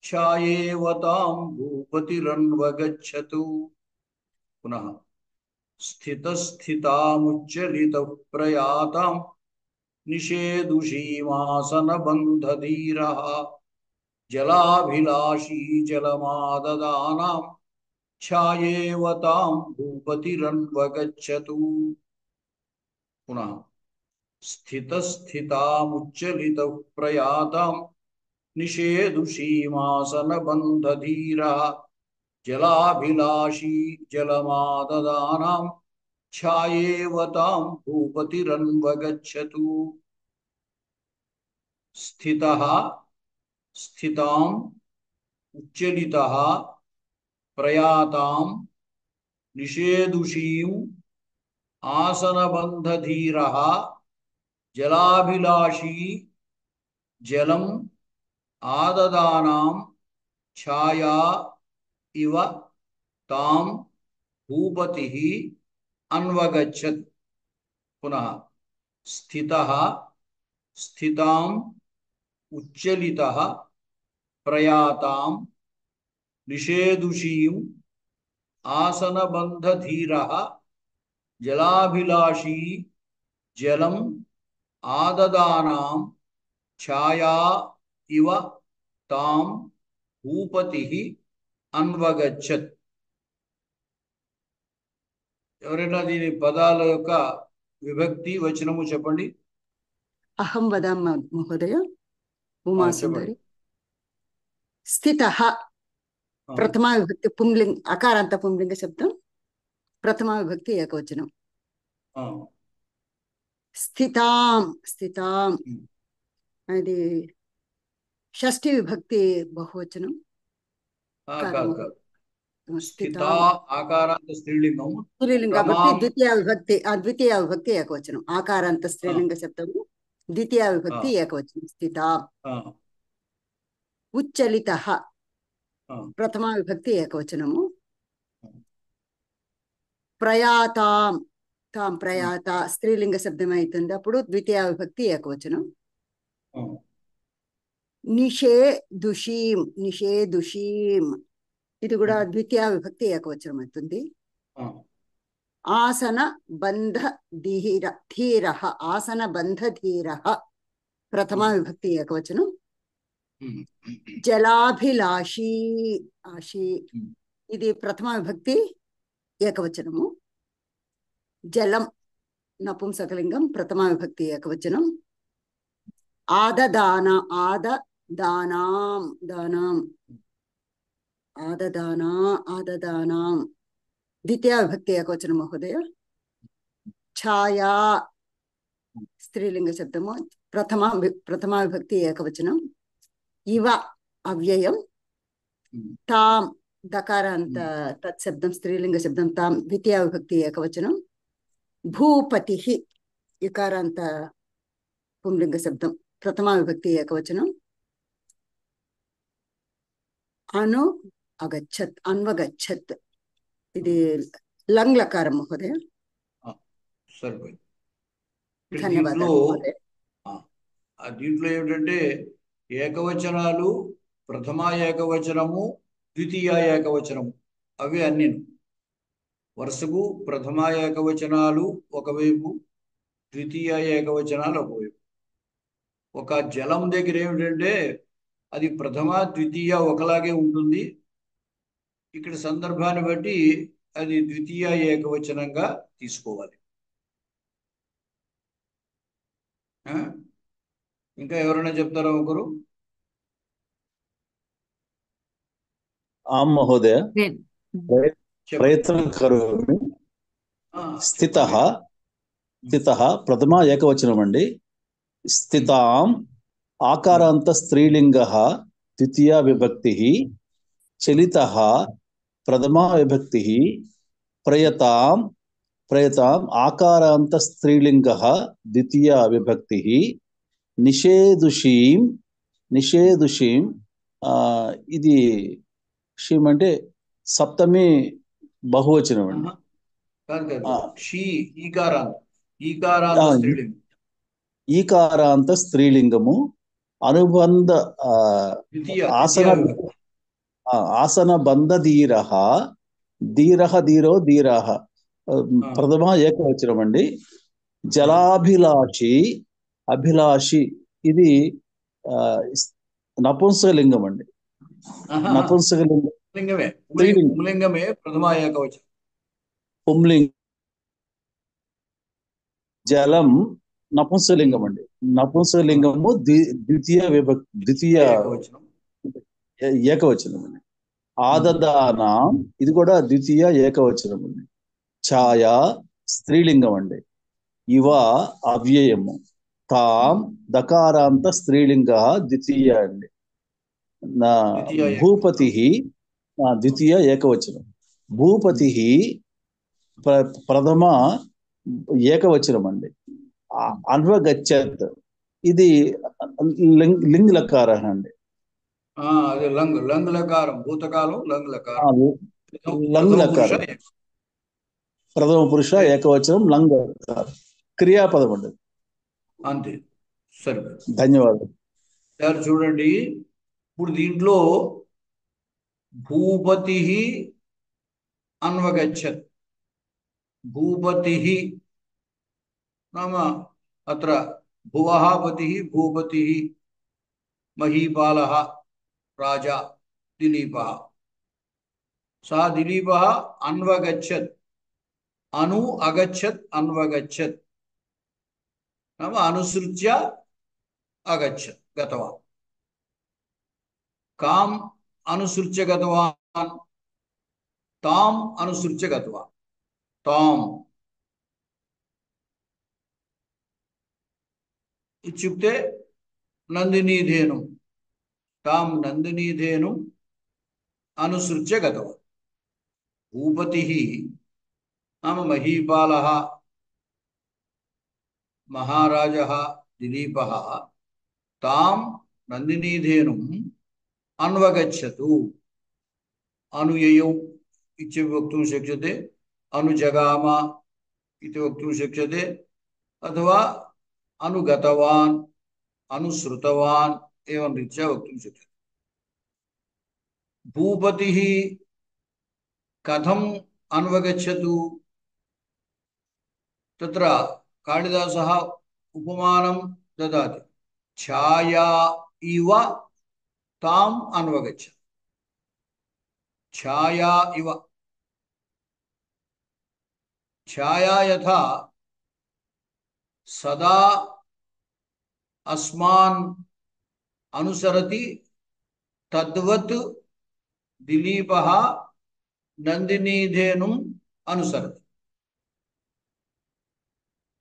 ఛాయేవతాం భూపతిరన్వగచ్చతు. పునః స్థితస్థితాముచ్చరితః ప్రయాతాం నిషేధుషీమాసనబంధధీరః జలాభిలాషీ జలమాదదానాం ఛాయేవతాం భూపతిరన్వగచ్చతు. పునః స్థితస్థితాముచ్చలితః ప్రయాతాం నిషేధుషీమాసనబంధధీరః జలాభిలాషీ జలమాదదానాం ఛాయేవతాం భూపతిరన్వగచ్చతు. స్థితః స్థితాం ఉచ్చలితః ప్రయాతాం నిషేధుషీం ఆసనబంధధీరః జలాభిలాషీ జలం ఆదదానాం ఛాయా ఇవ తాం భూపతి అన్వగచ్చత్. పునః స్థితః స్థితాం ఉచ్చలితః ప్రయాతాం నిషేదుషీం ఆసనబంధధీరః జలాభిలాషీ జలం ఆదదానాం ఛాయా ఇవ తాం భూపతి అన్వగచ్చత్. ఎవరైనా దీని పదాల యొక్క విభక్తి వచనము చెప్పండి. అహం వదామి మహోదయ. ఉమాసుందరి. స్థితః ప్రథమా విభక్తి పుంలింగ అకారాంత పుంలింగ శబ్దం. ప్రథమా విభక్తి ఏకవచనం. స్థితాం స్థితాం అది షష్ఠి విభక్తి బహువచనం. ఆకారాంత స్త్రీలింగం స్త్రీలింగ కాబట్టి ద్వితీయ విభక్తి ఏకవచనం. ఆకారాంత స్త్రీలింగ శబ్దము ద్వితీయ విభక్తి ఏకవచనం. స్థితాం. ఉచ్చలితః ప్రథమా విభక్తి ఏకవచనము. ప్రయాతాం తాం ప్రయాత స్త్రీలింగ శబ్దం అవుతుంది, అప్పుడు ద్వితీయ విభక్తి ఏకవచనం. నిషేదుషీం నిషేదుషీం ఇది కూడా ద్వితీయ విభక్తి ఏకవచనం అవుతుంది. ఆసన బంధ ధీర ఆసన బంధ ధీర ప్రథమా విభక్తి ఏకవచనం. జలాభిలాషీ ఆశీ ఇది ప్రథమా విభక్తి ఏకవచనము. జలం నపుంసకలింగం ప్రథమా విభక్తి ఏకవచనం. ఆదదానాం ఆదదానాం ద్వితీయ విభక్తి ఏకవచనం మహోదయ. ఛాయా స్త్రీలింగ శబ్దము ప్రథమా విభక్తి ఏకవచనం. ఇవ అవ్యయం. తాం దకారాంత తత్శబ్దం స్త్రీలింగ శబ్దం. తాం ద్వితీయ విభక్తి ఏకవచనం. భూపతి ఇకారాంత పుంలింగ శబ్దం ప్రథమా విభక్తి ఏకవచనం. అన్వగచ్చత్ ఇది లంగ్ లకారం మహోదయ. సరిపోయింది. ధన్యవాదాలు మహోదయ. దీంట్లో ఏమిటంటే ఏకవచనాలు ప్రథమ ఏకవచనము ద్వితీయ ఏకవచనము అవి అన్ని వరుసకు ప్రథమ ఏకవచనాలు ఒకవైపు, ద్వితీయ ఏకవచనాలు ఒకవైపు. ఒక జలం దగ్గర ఏమిటంటే అది ప్రథమ ద్వితీయ ఒకలాగే ఉంటుంది. ఇక్కడ సందర్భాన్ని బట్టి అది ద్వితీయ ఏకవచనంగా తీసుకోవాలి. ఇంకా ఎవరైనా చెప్తారా ఒకరు? ఆం మహోదయ ప్రయత్నం కరోమి. స్థితః ప్రథమ ఏకవచనం అండి. స్థితాం ఆకారాంత స్త్రీలింగః ద్వితీయ విభక్తి. చలితః ప్రథమా విభక్తి. ప్రయతాం ఆకారాంత స్త్రీలింగః ద్వితీయ విభక్తి. నిషేదుషీం ఇది షీం అంటే సప్తమి బహువచనం అండి. ఈకారాంత స్త్రీలింగము అనుబంధ ఆసన బంధ ధీరః ధీరో ధీరః ప్రథమ ఏకవచనం అండి. అభిలాషి ఇది నపుంసకలింగం అండి. పుంలింగమే ప్రథమ ఏకవచనం. జలం నపుంసకలింగం అండి. నపుంసకలింగము ద్వితీయ ఏకవచనం అండి. ఆదదానాం ఇది కూడా ద్వితీయ ఏకవచనం అండి. ఛాయా స్త్రీలింగం అండి. ఇవ అవ్యయము. తాం దకారాంత స్త్రీలింగ ద్వితీయ అండి. భూపతి ద్వితీయ ఏకవచనం. భూపతి ప్రథమ ఏకవచనం అండి. అన్వగచ్చత్ ఇది లింగ్ లకార అండి. అదే లంగ్ లకారం, భూతకాలం లంగ్ ఆ, లకారం, లంగ్ ప్రథమ పురుష లకారం, ప్రథమ పురుష ఏకవచనం లంగ్ లకారం, క్రియాపదం అండి. అంతే, సరిపోయింది. ధన్యవాదాలు. సార్ చూడండి, ఇప్పుడు దీంట్లో భూపతి అన్వగచ్చత్, భూపతి నామ అత్ర భువః పతిః భూపతిः మహీపాలः రాజా దిలీపः, సः దిలీపः అన్వగచ్చత్, అను అగచ్చత్ అన్వగచ్చత్ నామ అనుసృత్య అగచ్చత్ గతవాన్, కాం అనుసృత్య గతవాన్, తాం అనుసృత్య గతవాన్, తాం इत्युक्ते नन्दिनीधेनुं, तां नन्दिनीधेनुं अनुसृत्य गतवान्। भूपतिः नाम महीपालः महाराजः दिलीपः तां नन्दिनीधेनुम् अन्वगच्छतु, अनुययौ इति वक्तुं शक्यते, अनुजगाम इति वक्तुं शक्यते, अथवा अनुगतवान् अनुसृतवान् एवं रीत्या वक्तुं शक्यते। भूपतिः कथम् अन्वगच्छतु, तत्र कालिदासः उपमानं ददाति, छाया इव ताम् अन्वगच्छति, छाया इव, छाया यथा सदा अस्मान् अनुसरति तद्वत् दिलीपः नन्दिनीधेनुम् अनुसरति।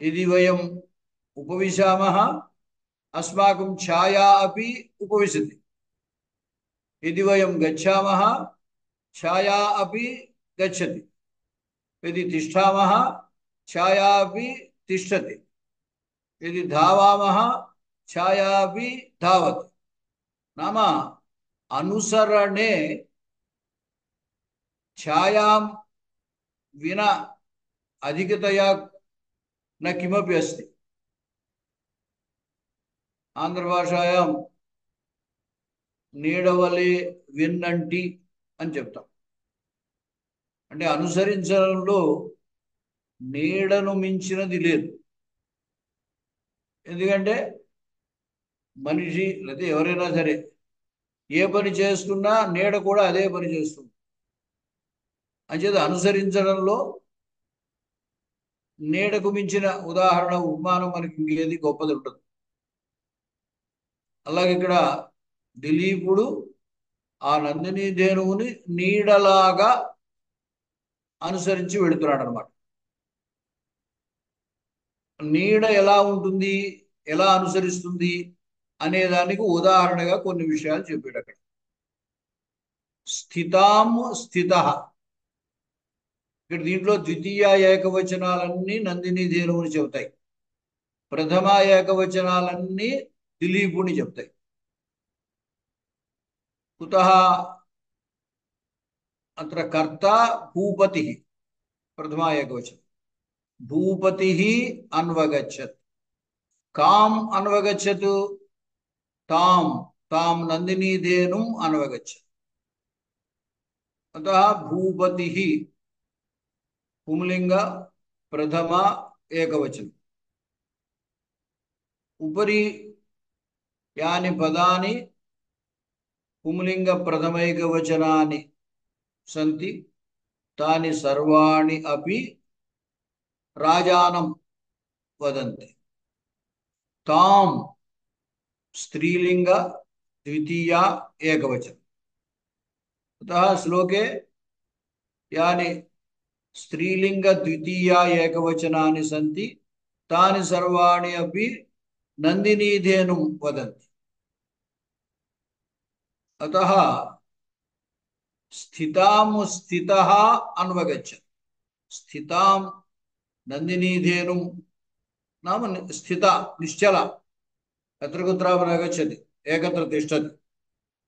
यदि वयम् उपविशामः अस्माकं छाया अपि उपविशति, यदि वयं गच्छामः छाया अपि गच्छति, यदि तिष्ठामः छाया अपि तिष्ठति, यदि धावामः छाया अपि धावति। नाम अनुसरणे छायां विना अधिकतया न किमपि अस्ति। आंध्रभाषायां నీడవలే విన్నంటి అని చెప్తాం. అంటే అనుసరించడంలో నీడను మించినది లేదు. ఎందుకంటే మనిషి లేదా ఎవరైనా సరే ఏ పని చేస్తున్నా నీడ కూడా అదే పని చేస్తుంది. అంచేత అనుసరించడంలో నీడకు మించిన ఉదాహరణ ఉపమానం మనకి ఇంకేది గొప్పది ఉంటుంది. అలాగే ఇక్కడ దిలీపుడు ఆ నందిని ధేనువుని నీడలాగా అనుసరించి వెళుతున్నాడు అనమాట. నీడ ఎలా ఉంటుంది, ఎలా అనుసరిస్తుంది అనే దానికి ఉదాహరణగా కొన్ని విషయాలు చెప్పాడు అక్కడ. స్థితాం స్థితః, ఇక్కడ దీంట్లో ద్వితీయ ఏకవచనాలన్నీ నందిని ధేనువుని చెబుతాయి, ప్రథమ ఏకవచనాలన్నీ దిలీపుని చెప్తాయి. కుతః అత్ర కర్త భూపతి, ప్రథమ ఏకవచనం, భూపతి అన్వగచ్చత్, కాం అన్వగచ్చత్, తాం తాం నందిని ధేనుం అన్వగచ్చత్. అతః భూపతి పుంలింగ ప్రథమ ఏకవచనం. ఉపరి యాని పదాని పుంలింగ ప్రథమైకవచనాని సంతి తాని సర్వాణి అపి రాజానం వదంతి. తాం స్త్రీలింగ ద్వితీయ ఏకవచనం. అతః శ్లోకే యాని స్త్రీలింగ ద్వితీయ ఏకవచనాని సంతి తాని సర్వాణి అపి నందిని ధేనుం వదంతి. అతః స్థితాం స్థితః అన్వగచ్చత్. స్థితాం నందిని ధేనుం నామ స్థిత నిశ్చల, ఎత్ర కుత్రాపి న గచ్చతి, ఏకత్ర తిష్టతి.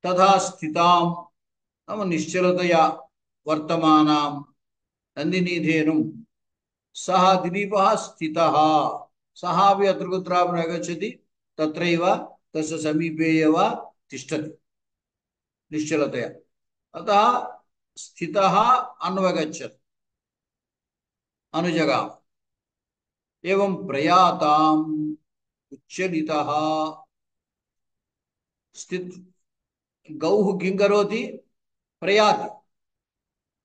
తథా స్థితాం నామ నిశ్చలతయా వర్తమానాం నందినీధేనుం సహ దిలీపः స్థితः సహ अपि अत्र कुत्रापि न गच्छति तत्रैव तस्य समीपे एव तिष्ठति निश्चलतया अतः स्थितः अन्वगच्छति अनुजगाम एवं प्रयाताम् उच्चलितः स्थित गौः किं करोति प्रयाति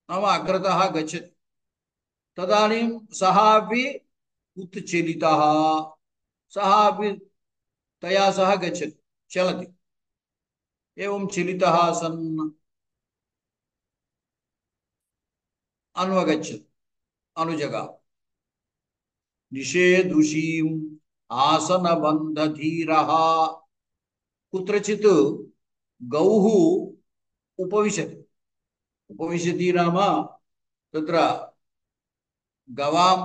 नाम अग्रतः गच्छति तदानीं सः अपि उत्चलितः सः अपि तया सह गच्छति चलति एवं चलितः सन् अन्वगच्छति अनुजगाम निषेधुषीम् आसनबन्धधीरः कुत्रचित् गौः उपविशति उपविशति नाम तत्र गवाम्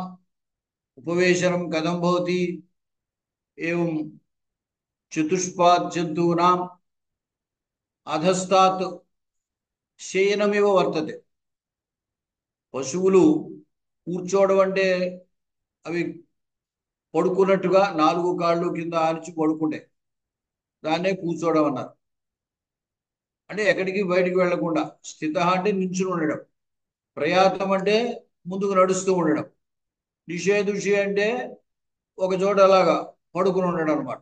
उपवेशनं कथं भवति एवं चतुष्पाद जन्तूनाम् अधस्तात् शयनमिव वर्तते పశువులు కూర్చోవడం అంటే అవి పడుకున్నట్టుగా నాలుగు కాళ్ళు కింద ఆనిచి పడుకుంటే దాన్నే కూర్చోవడం అన్నారు అంటే ఎక్కడికి బయటికి వెళ్లకుండా స్థిత అంటే నించుని ఉండడం ప్రయాతం అంటే ముందుకు నడుస్తూ ఉండడం నిషేధుషి అంటే ఒక చోట అలాగా పడుకుని ఉండడం అన్నమాట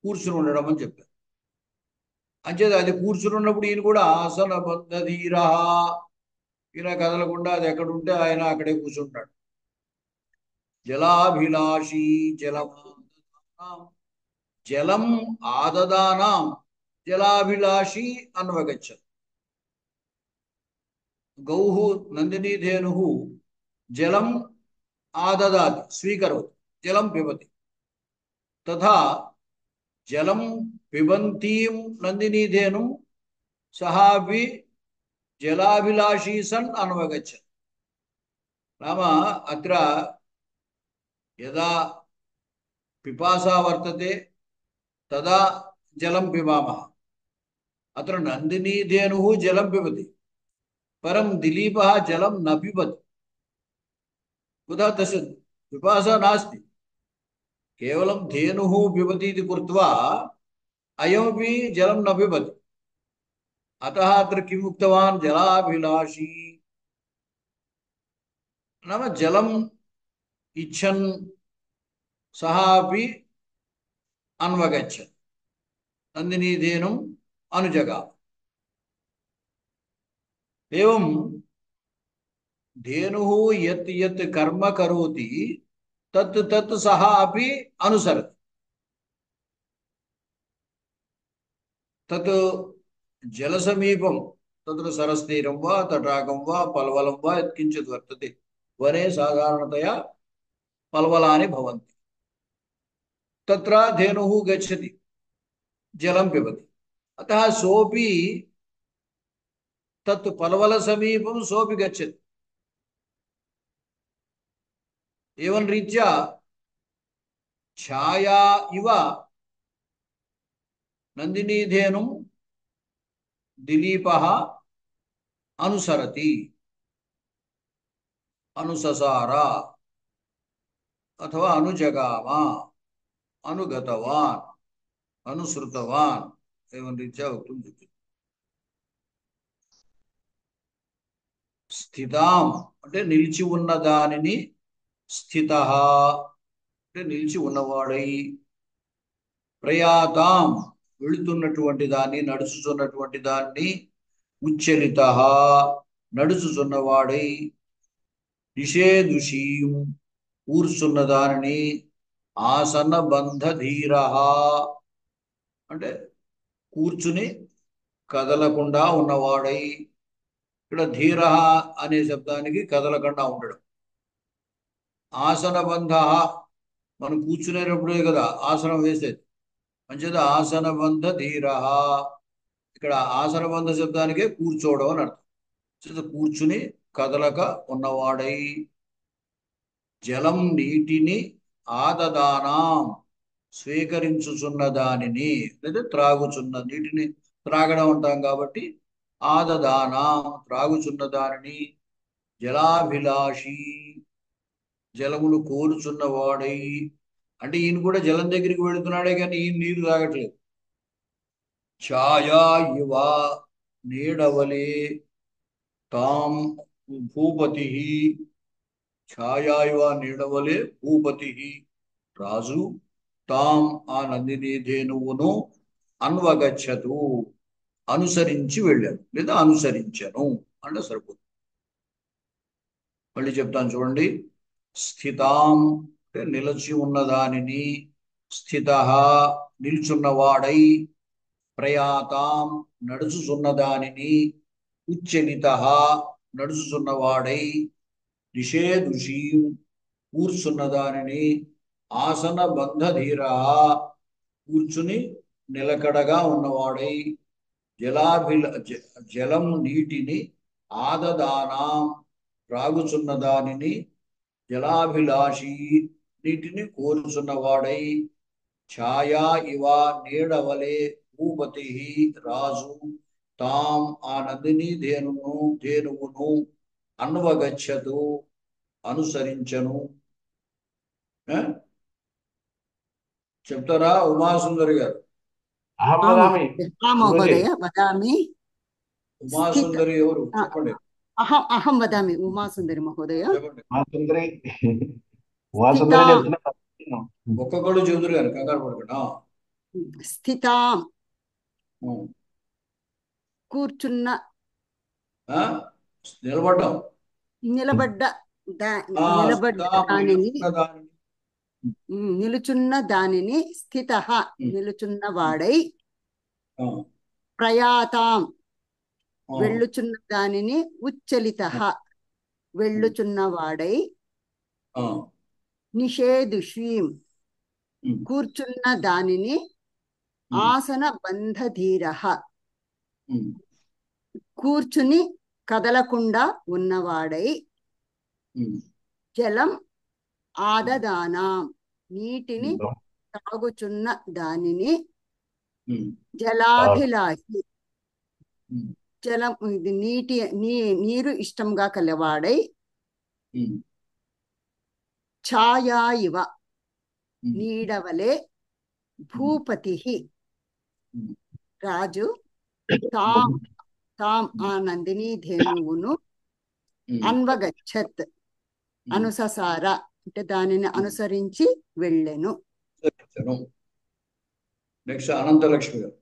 కూర్చుని ఉండడం అని చెప్పారు అంచేది అది కూర్చుని ఉన్నప్పుడు ఈయన కూడా ఆసన బద్ధధీరా ఈయన కదలకుండా అది ఎక్కడ ఉంటే ఆయన అక్కడే కూర్చుంటాడు జలాభిలాషి జలం ఆదదానాం జలాభిలాషి అన్వగచ్చతి గౌః నందినీధేనుః జలం ఆదదాతి స్వీకరోతి జలం పిబతి తథా జలం పిబంతీం నందినీధేనుం సహాపి జలాభిలాషీ సన్ అన్వగచ్చతి नाम अत्र यदा पिपासा वर्तते तदा जलं पिबामः अत्र नन्दिनीधेनुः जलं पिबति परं दिलीपः जलं न पिबति कुतः तस्य पिपासा नास्ति केवलं धेनुः पिबति इति कृत्वा अयमपि जलं न पिबति अतः अत्र किम् उक्तवान् जलाभिलाषी नाम जलम् इच्छन् सः अपि अन्वगच्छत् नन्दिनीधेनुम् अनुजगाम एवं धेनुः यत् यत् कर्म करोति तत् तत् सः अपि अनुसरति तत् जलसमीपं तत्र सरस्तीरं वा तटाकं वा पल्वलं वा यत्किञ्चित् वर्तते वने साधारणतया पल्वलानि भवन्ति तत्र धेनुः गच्छति जलं पिबति अतः सोऽपि तत् पल्वलसमीपं सोऽपि गच्छति एवं रीत्या छाया इव नन्दिनीधेनुं दिलीपः अनुसरति अनुससार अथवा अनुजगाम अनुगतवान् अनुसृतवान् एवं रीत्या वक्तुं शक्यते స్థితాం అంటే నిలిచి ఉన్న దానిని స్థితః అంటే నిలిచి ఉన్నవాడై ప్రయాతాం వెళుతున్నటువంటి దాన్ని నడుచుతున్నటువంటి దాన్ని ఉచ్చలితః నడుచుచున్నవాడై నిషేధుషీం కూర్చున్న దానిని ఆసన బంధధీరః అంటే కూర్చుని కదలకుండా ఉన్నవాడై ఇక్కడ ధీర అనే శబ్దానికి కదలకుండా ఉండడం ఆసన బంధ మనం కూర్చునేటప్పుడే కదా ఆసనం వేసేది మంచిది ఆసన బంధ ధీర ఇక్కడ ఆసన బంధ శబ్దానికే కూర్చోవడం అని అర్థం కూర్చుని కదలక ఉన్నవాడై జలం నీటిని ఆదదానాం స్వీకరించుచున్న దానిని లేదా త్రాగుచున్న నీటిని త్రాగడం అంటాం కాబట్టి ఆదదాన త్రాగుచున్న దానిని, జలాభిలాషి జలమును కోరుచున్న వాడై, అంటే ఈయన కూడా జలం దగ్గరికి వెళుతున్నాడే కానీ ఈయన నీరు తాగట్లేదు. ఛాయా ఇవ నీడవలే, తాం భూపతి, ఛాయా ఇవ నీడవలే భూపతి రాజు, తాం ఆ నందిని ధేనువును అన్వగచ్చతు అనుసరించి వెళ్ళాడు లేదా అనుసరించను అంటే సరిపోతుంది. మళ్ళీ చెప్తాను చూడండి. స్థితాం అంటే నిలిచి ఉన్న దానిని, స్థిత నిల్చున్నవాడై, ప్రయాతాం నడుచుచున్న దానిని, ఉచ్చలిత నడుచుచున్నవాడై, నిషేధుషీం కూర్చున్న దానిని, ఆసన బంధధీర కూర్చుని నిలకడగా ఉన్నవాడై, జలం నీటిని, ఆదదానాం త్రాగుచున్న దానిని, జలాభిలాషి నీటిని కోరుచున్నవాడై, ఛాయా ఇవ నీడవలే భూపతి రాజు, తాం ఆ నందిని ధేనువును అన్వగచ్చతు అనుసరించను. చెప్తారా ఉమాసుందరి గారు? మహోదయ వదామి. ఉమాసుందరి ఎవరు చెప్పండి. అహం వదామి ఉమాసుందరి మహోదయ. ఒక్కొక్కడు చెబుతురు గారు, కంగారు పడకుండా. స్థితాం కూర్చున్న, నిలబడ్డాం, నిలబడ్డ దానిని, నిలుచున్న దానిని, స్థిత నిలుచున్న వాడై, ప్రయాతాం వెళ్ళుచున్న దానిని, ఉచ్చలిత వెళ్ళుచున్న వాడై, నిషేధుషీం కూర్చున్న దానిని, ఆసన బంధధీర కూర్చుని కదలకుండా ఉన్నవాడై, జలం ఆదదానాం నీటిని తాగుచున్న దానిని, జలాభిలాషి జలం నీరు ఇష్టంగా కలవాడై, ఛాయా ఇవ నీడవలే భూపతి రాజు, తాం ఆ నందిని ధేనువును అన్వగచ్చత్ అనుససార అంటే దానిని అనుసరించి వెళ్ళెను. నెక్స్ట్ అనంతలక్ష్మి గారు.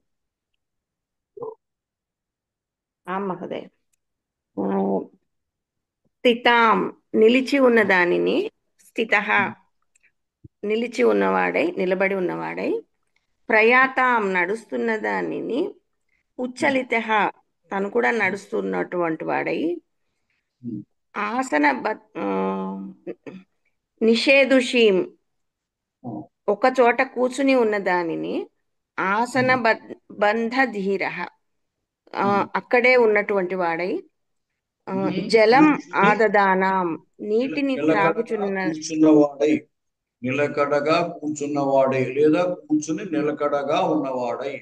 మహోదయ. స్థితాం నిలిచి ఉన్న దానిని, స్థిత నిలిచి ఉన్నవాడై నిలబడి ఉన్నవాడై, ప్రయాతాం నడుస్తున్న దానిని, ఉచ్చలిత తను కూడా నడుస్తున్నటువంటి వాడై, ఆసన నిషేధుషీం ఒక చోట కూర్చుని ఉన్న దానిని, ఆసన బంధధీర అక్కడే ఉన్నటువంటి వాడై, జలం ఆదదానాం నీటిని త్రాగుచున్నవాడై, నిలకడగా కూర్చున్నవాడై లేదా కూర్చుని నిలకడగా ఉన్నవాడై,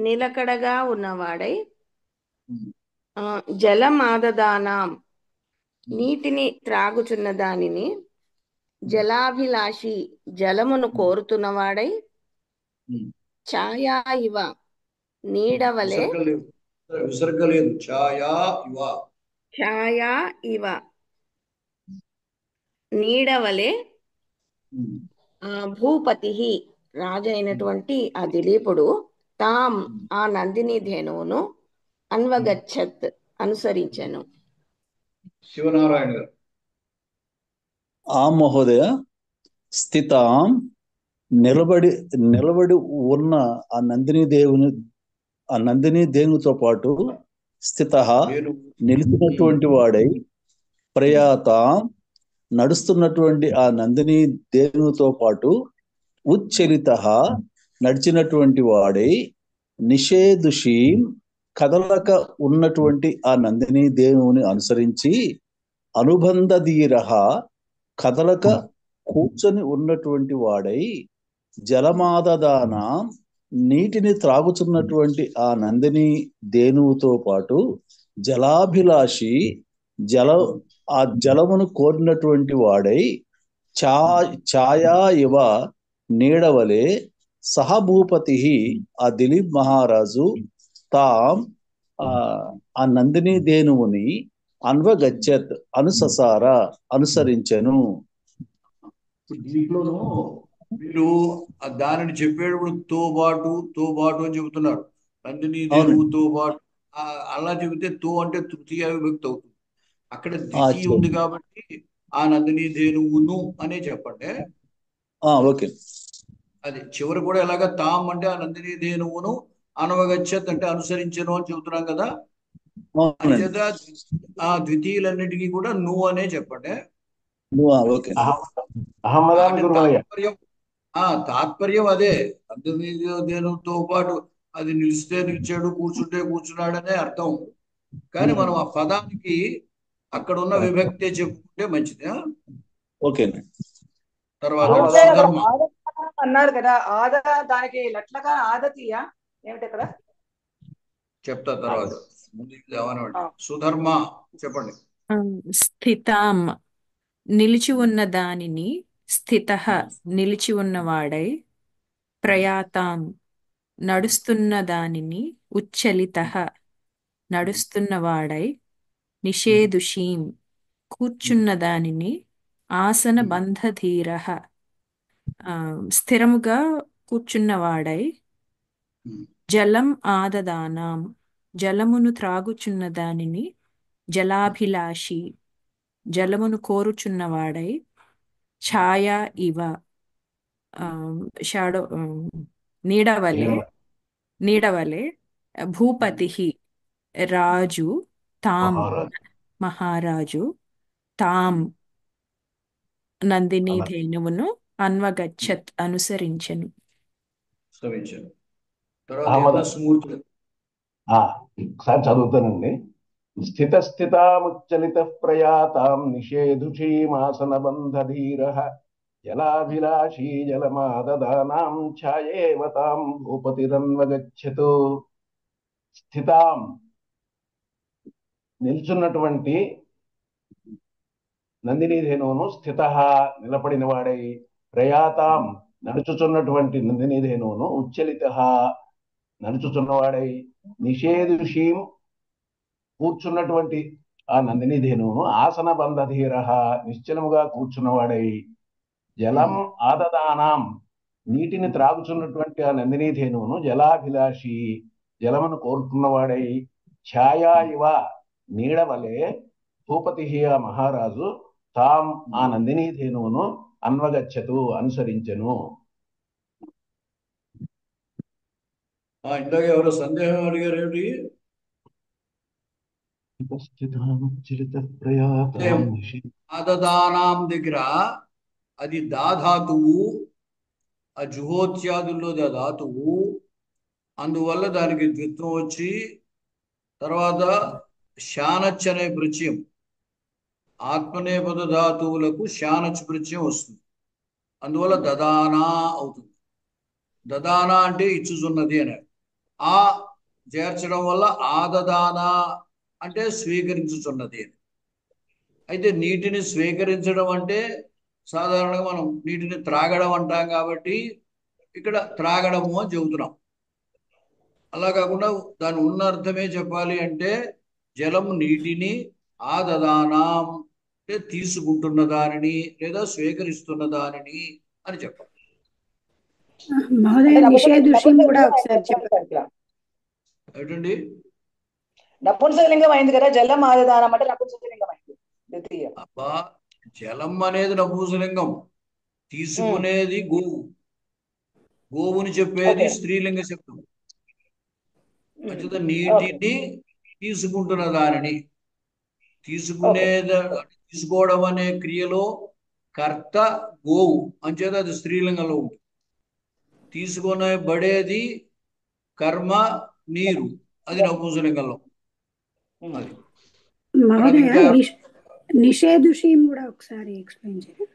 నిలకడగా ఉన్నవాడై, జలం ఆదదానాం నీటిని త్రాగుచున్న దానిని, జలాభిలాషి జలమును కోరుతున్నవాడై, ఛాయా ఇవ నీడవలే విసర్గలేదు ఛాయా ఇవ, ఛాయా ఇవ నీడవలే భూపతి రాజు అయినటువంటి ఆ దిలీపుడు, తాం ఆ నందిని ధేనువును అన్వగచ్చత్ అనుసరించను. శివనారాయణ గారు. ఆ మహోదయ. స్థితాం నిలబడి ఉన్న ఆ నందిని దేవునితో పాటు, స్థిత నిలిచినటువంటి వాడై, ప్రయాతాం నడుస్తున్నటువంటి ఆ నందిని దేవునితో పాటు, ఉచ్చలిత నడిచినటువంటి వాడై, నిషేధుషీం కదలక ఉన్నటువంటి ఆ నందిని దేవుని అనుసరించి, అనుబంధధీర కదలక కూర్చొని ఉన్నటువంటి వాడై, జలమాదదాన నీటిని త్రాగుతున్నటువంటి ఆ నందిని ధేనువుతో పాటు జలాభిలాషి ఆ జలమును కోరినటువంటి వాడై ఛాయా ఇవ నీడవలే సహభూపతి ఆ దిలీప్ మహారాజు తాం ఆ నందిని ధేనువుని అన్వగచ్చత్ అనుసరించెను. దీంట్లోనూ మీరు దానిని చెప్పేటప్పుడు తోబాటు అని చెబుతున్నారు. నందిని ధేనువుతో పాటు అలా చెబితే తో అంటే తృతీయ విభక్తి అవుతుంది. అక్కడ ద్వితీయ ఉంది కాబట్టి ఆ నందిని ధేనువును అనే చెప్పండి. ఓకే. అది చివరి కూడా ఎలాగ తాం అంటే ఆ నందిని ధేనువును అనవగచ్చత్ అంటే అనుసరించను అని చెబుతున్నాం కదా. అంచేత ఆ ద్వితీయులన్నిటికీ కూడా నువ్వు అనే చెప్పండి. తాత్పర్యం అదే. నందిని ధేనువుతో పాటు అది నిలిస్తే నిలిచాడు, కూర్చుంటే కూర్చున్నాడనే అర్థం. కానీ మనం ఆ పదానికి అక్కడ ఉన్న విభక్తే చెప్పుకుంటే మంచిది. ఓకే. తర్వాత అన్నారు కదా, దానికి లట్లగా ఆదతీయ ఏమిటి అక్కడ చెప్తా తర్వాత. సుధర్మ చెప్పండి. స్థితాం నిలిచి ఉన్న దానిని, స్థితః నిలిచి ఉన్నవాడై, ప్రయాతాం నడుస్తున్న దానిని, ఉచ్చలితః నడుస్తున్నవాడై, నిషేధుషీం కూర్చున్న దానిని, ఆసన బంధధీరః స్థిరముగా కూర్చున్నవాడై, జలం ఆదదానాం జలమును త్రాగుచున్న దానిని, జలాభిలాషి జలమును కోరుచున్నవాడై, ఛాయా ఇవ షాడో నీడవలే, భూపతి రాజు తాం మహారాజు తాం నందిని ధేనువును అన్వగచ్చత్ అనుసరించెను. ఒకసారి చదువుతానండి. స్థితస్థితాముచ్చలిత ప్రయాతాం నిషేధుషీమాసన బంధధీరః జలాభిలాషీ జలమాదదానాం ఛాయేవతాం భూపతిరన్వగచ్చతు. స్థితాం నిల్చున్నటువంటి నందిని ధేనువును, స్థిత నిలబడిన వాడై, ప్రయాతాం నడుచుచున్నటువంటి నందిని ధేనువును, ఉచ్చలిత నడుచుచున్నవాడై, నిషేధుషీం కూర్చున్నటువంటి ఆ నందిని ధేనువును, ఆసన బంధధీర నిశ్చలముగా కూర్చున్నవాడై, జలం ఆదదానాం నీటిని త్రాగుచున్నటువంటి ఆ నందిని ధేనువును, జలాభిలాషి జలమును కోరుకున్నవాడై, ఛాయా ఇవ నీడవలే, భూపతి ఆ మహారాజు తాం ఆ నందిని ధేనువును అన్వగచ్చతు అనుసరించెను. ఇందాక ఎవరో సందేహం అడిగారు ఏమిటి? ఆదదానాం దగ్గర అది దాధాతువు, ఆ జుహోత్యాదుల్లో ధాతువు, అందువల్ల దానికి ద్విత్వం వచ్చి తర్వాత శానచ్ అనే ప్రత్యయం, ఆత్మనేపద ధాతువులకు శానచ్ ప్రత్యయం వస్తుంది. అందువల్ల దదానా అవుతుంది. దదానా అంటే ఇచ్చుచున్నది అని. ఆ చేర్చడం వల్ల ఆదదానా అంటే స్వీకరించుచున్నది అని. అయితే నీటిని స్వీకరించడం అంటే సాధారణంగా మనం నీటిని త్రాగడం అంటాం కాబట్టి ఇక్కడ త్రాగడము అని చెబుతున్నాం. అలా కాకుండా దాని ఉన్న అర్థమే చెప్పాలి అంటే జలము నీటిని ఆదదానాం అంటే తీసుకుంటున్న దానిని లేదా స్వీకరిస్తున్న దానిని అని చెప్పాలి. ఏంటండి నపుంసకలింగం అయింది కదా, జలం ఆదదానం అంటే నపుంసకలింగం అయింది. అబ్బా, జలం అనేది నపుంసకలింగం, తీసుకునేది గోవు, గోవుని చెప్పేది స్త్రీలింగ శబ్దం. అంచేత నీటిని తీసుకుంటున్న దానిని, తీసుకోవడం అనే క్రియలో కర్త గోవు, అంచేత అది స్త్రీలింగంలో ఉంటుంది. తీసుకొనబడేది కర్మ నీరు, అది నపుంసకలింగంలో. అది నిషేధుషి కూడా ఒకసారి ఎక్స్ప్లెయిన్ చేయండి.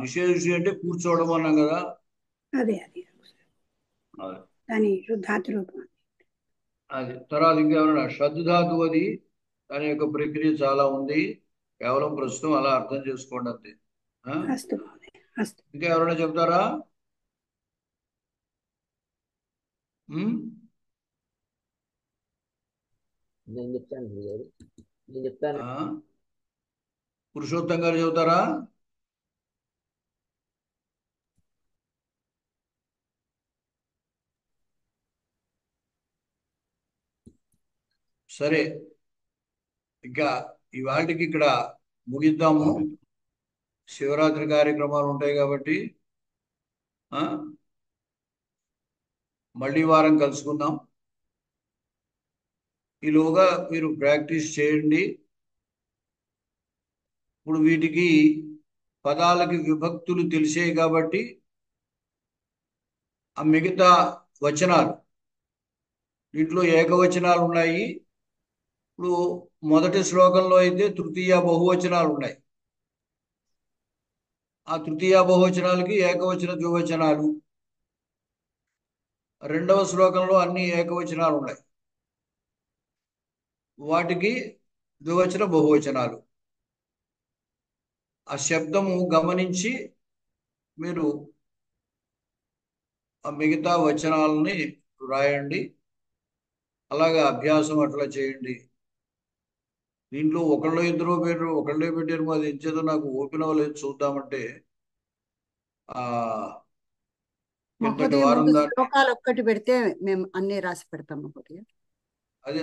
నిషేధుషి అంటే కూర్చోవడం అన్నాం కదా. అదే దాని ధాతు రూపం. అది తర్వాత ఇంకేమన్నా ధాతువు అది దాని యొక్క ప్రక్రియ చాలా ఉంది. కేవలం ప్రస్తుతం అలా అర్థం చేసుకోండి అంతే. అస్తు మహోదయ, అస్తు. ఇంకా ఎవరైనా చెప్తారా? నేను చెప్తాను గురుగారు, నేను చెప్తాను. పురుషోత్తం గారు చెబుతారా? సరే, ఇంకా ఇవాళకి ఇక్కడ ముగిద్దాము. శివరాత్రి కార్యక్రమాలు ఉంటాయి కాబట్టి మళ్ళీ వారం కలుసుకుందాం. ఈలోగా మీరు ప్రాక్టీస్ చేయండి. ఇప్పుడు వీటికి పదాలకి విభక్తులు తెలిసాయి కాబట్టి ఆ మిగతా వచనాలు దీంట్లో ఏకవచనాలు ఉన్నాయి. ఇప్పుడు మొదటి శ్లోకంలో అయితే తృతీయ బహువచనాలు ఉన్నాయి. ఆ తృతీయ బహువచనాలకి ఏకవచన ద్వివచనాలు. రెండవ శ్లోకంలో అన్ని ఏకవచనాలు ఉన్నాయి, వాటికి ద్వివచన బహువచనాలు. ఆ శబ్దము గమనించి మీరు ఆ మిగతా వచనాలని రాయండి. అలాగా అభ్యాసం అట్లా చేయండి. దీంట్లో ఒకళ్ళు ఇద్దరు పేరు ఒకళ్ళే పెట్టారు, అది ఎంచేదో నాకు ఓపెన్ అవ్వలేదు. చూద్దామంటే ఇంతటి వారం శ్లోకాలు ఒక్కటి పెడితే మేము అన్ని రాసి పెడతాం మహోదయ.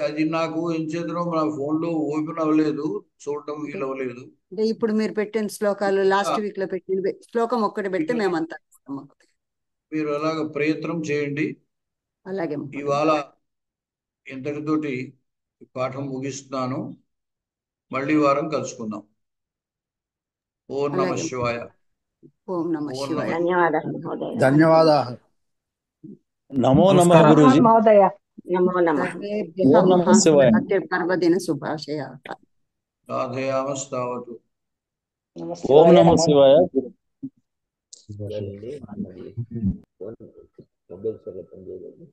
అది నాకు ఎంచేదో నా ఫోన్ లో ఓపెన్ అవ్వలేదు, చూడటం వీలు అవ్వలేదు. అంటే ఇప్పుడు మీరు పెట్టిన శ్లోకాలు లాస్ట్ వీక్ లో పెట్టిన శ్లోకం ఒక్కటి పెడితే మేము అంతా మీరు అలాగ ప్రయత్నం చేయండి. అలాగే ఇవాళ ఇంతటితోటి పాఠం ముగిస్తున్నాను. మళ్ళీ వారం కలుసుకుందాం. ఓం నమః శివాయ. ఓం నమః శివాయ. ధన్యవాదాలు. నమో నమః గురూజీ. నమో నమః. ఓం నమః శివాయ. పర్వదిన శుభాశయ. రాధయామస్తావతు. ఓం నమః శివాయ. మొబైల్ పని చేయలేదు.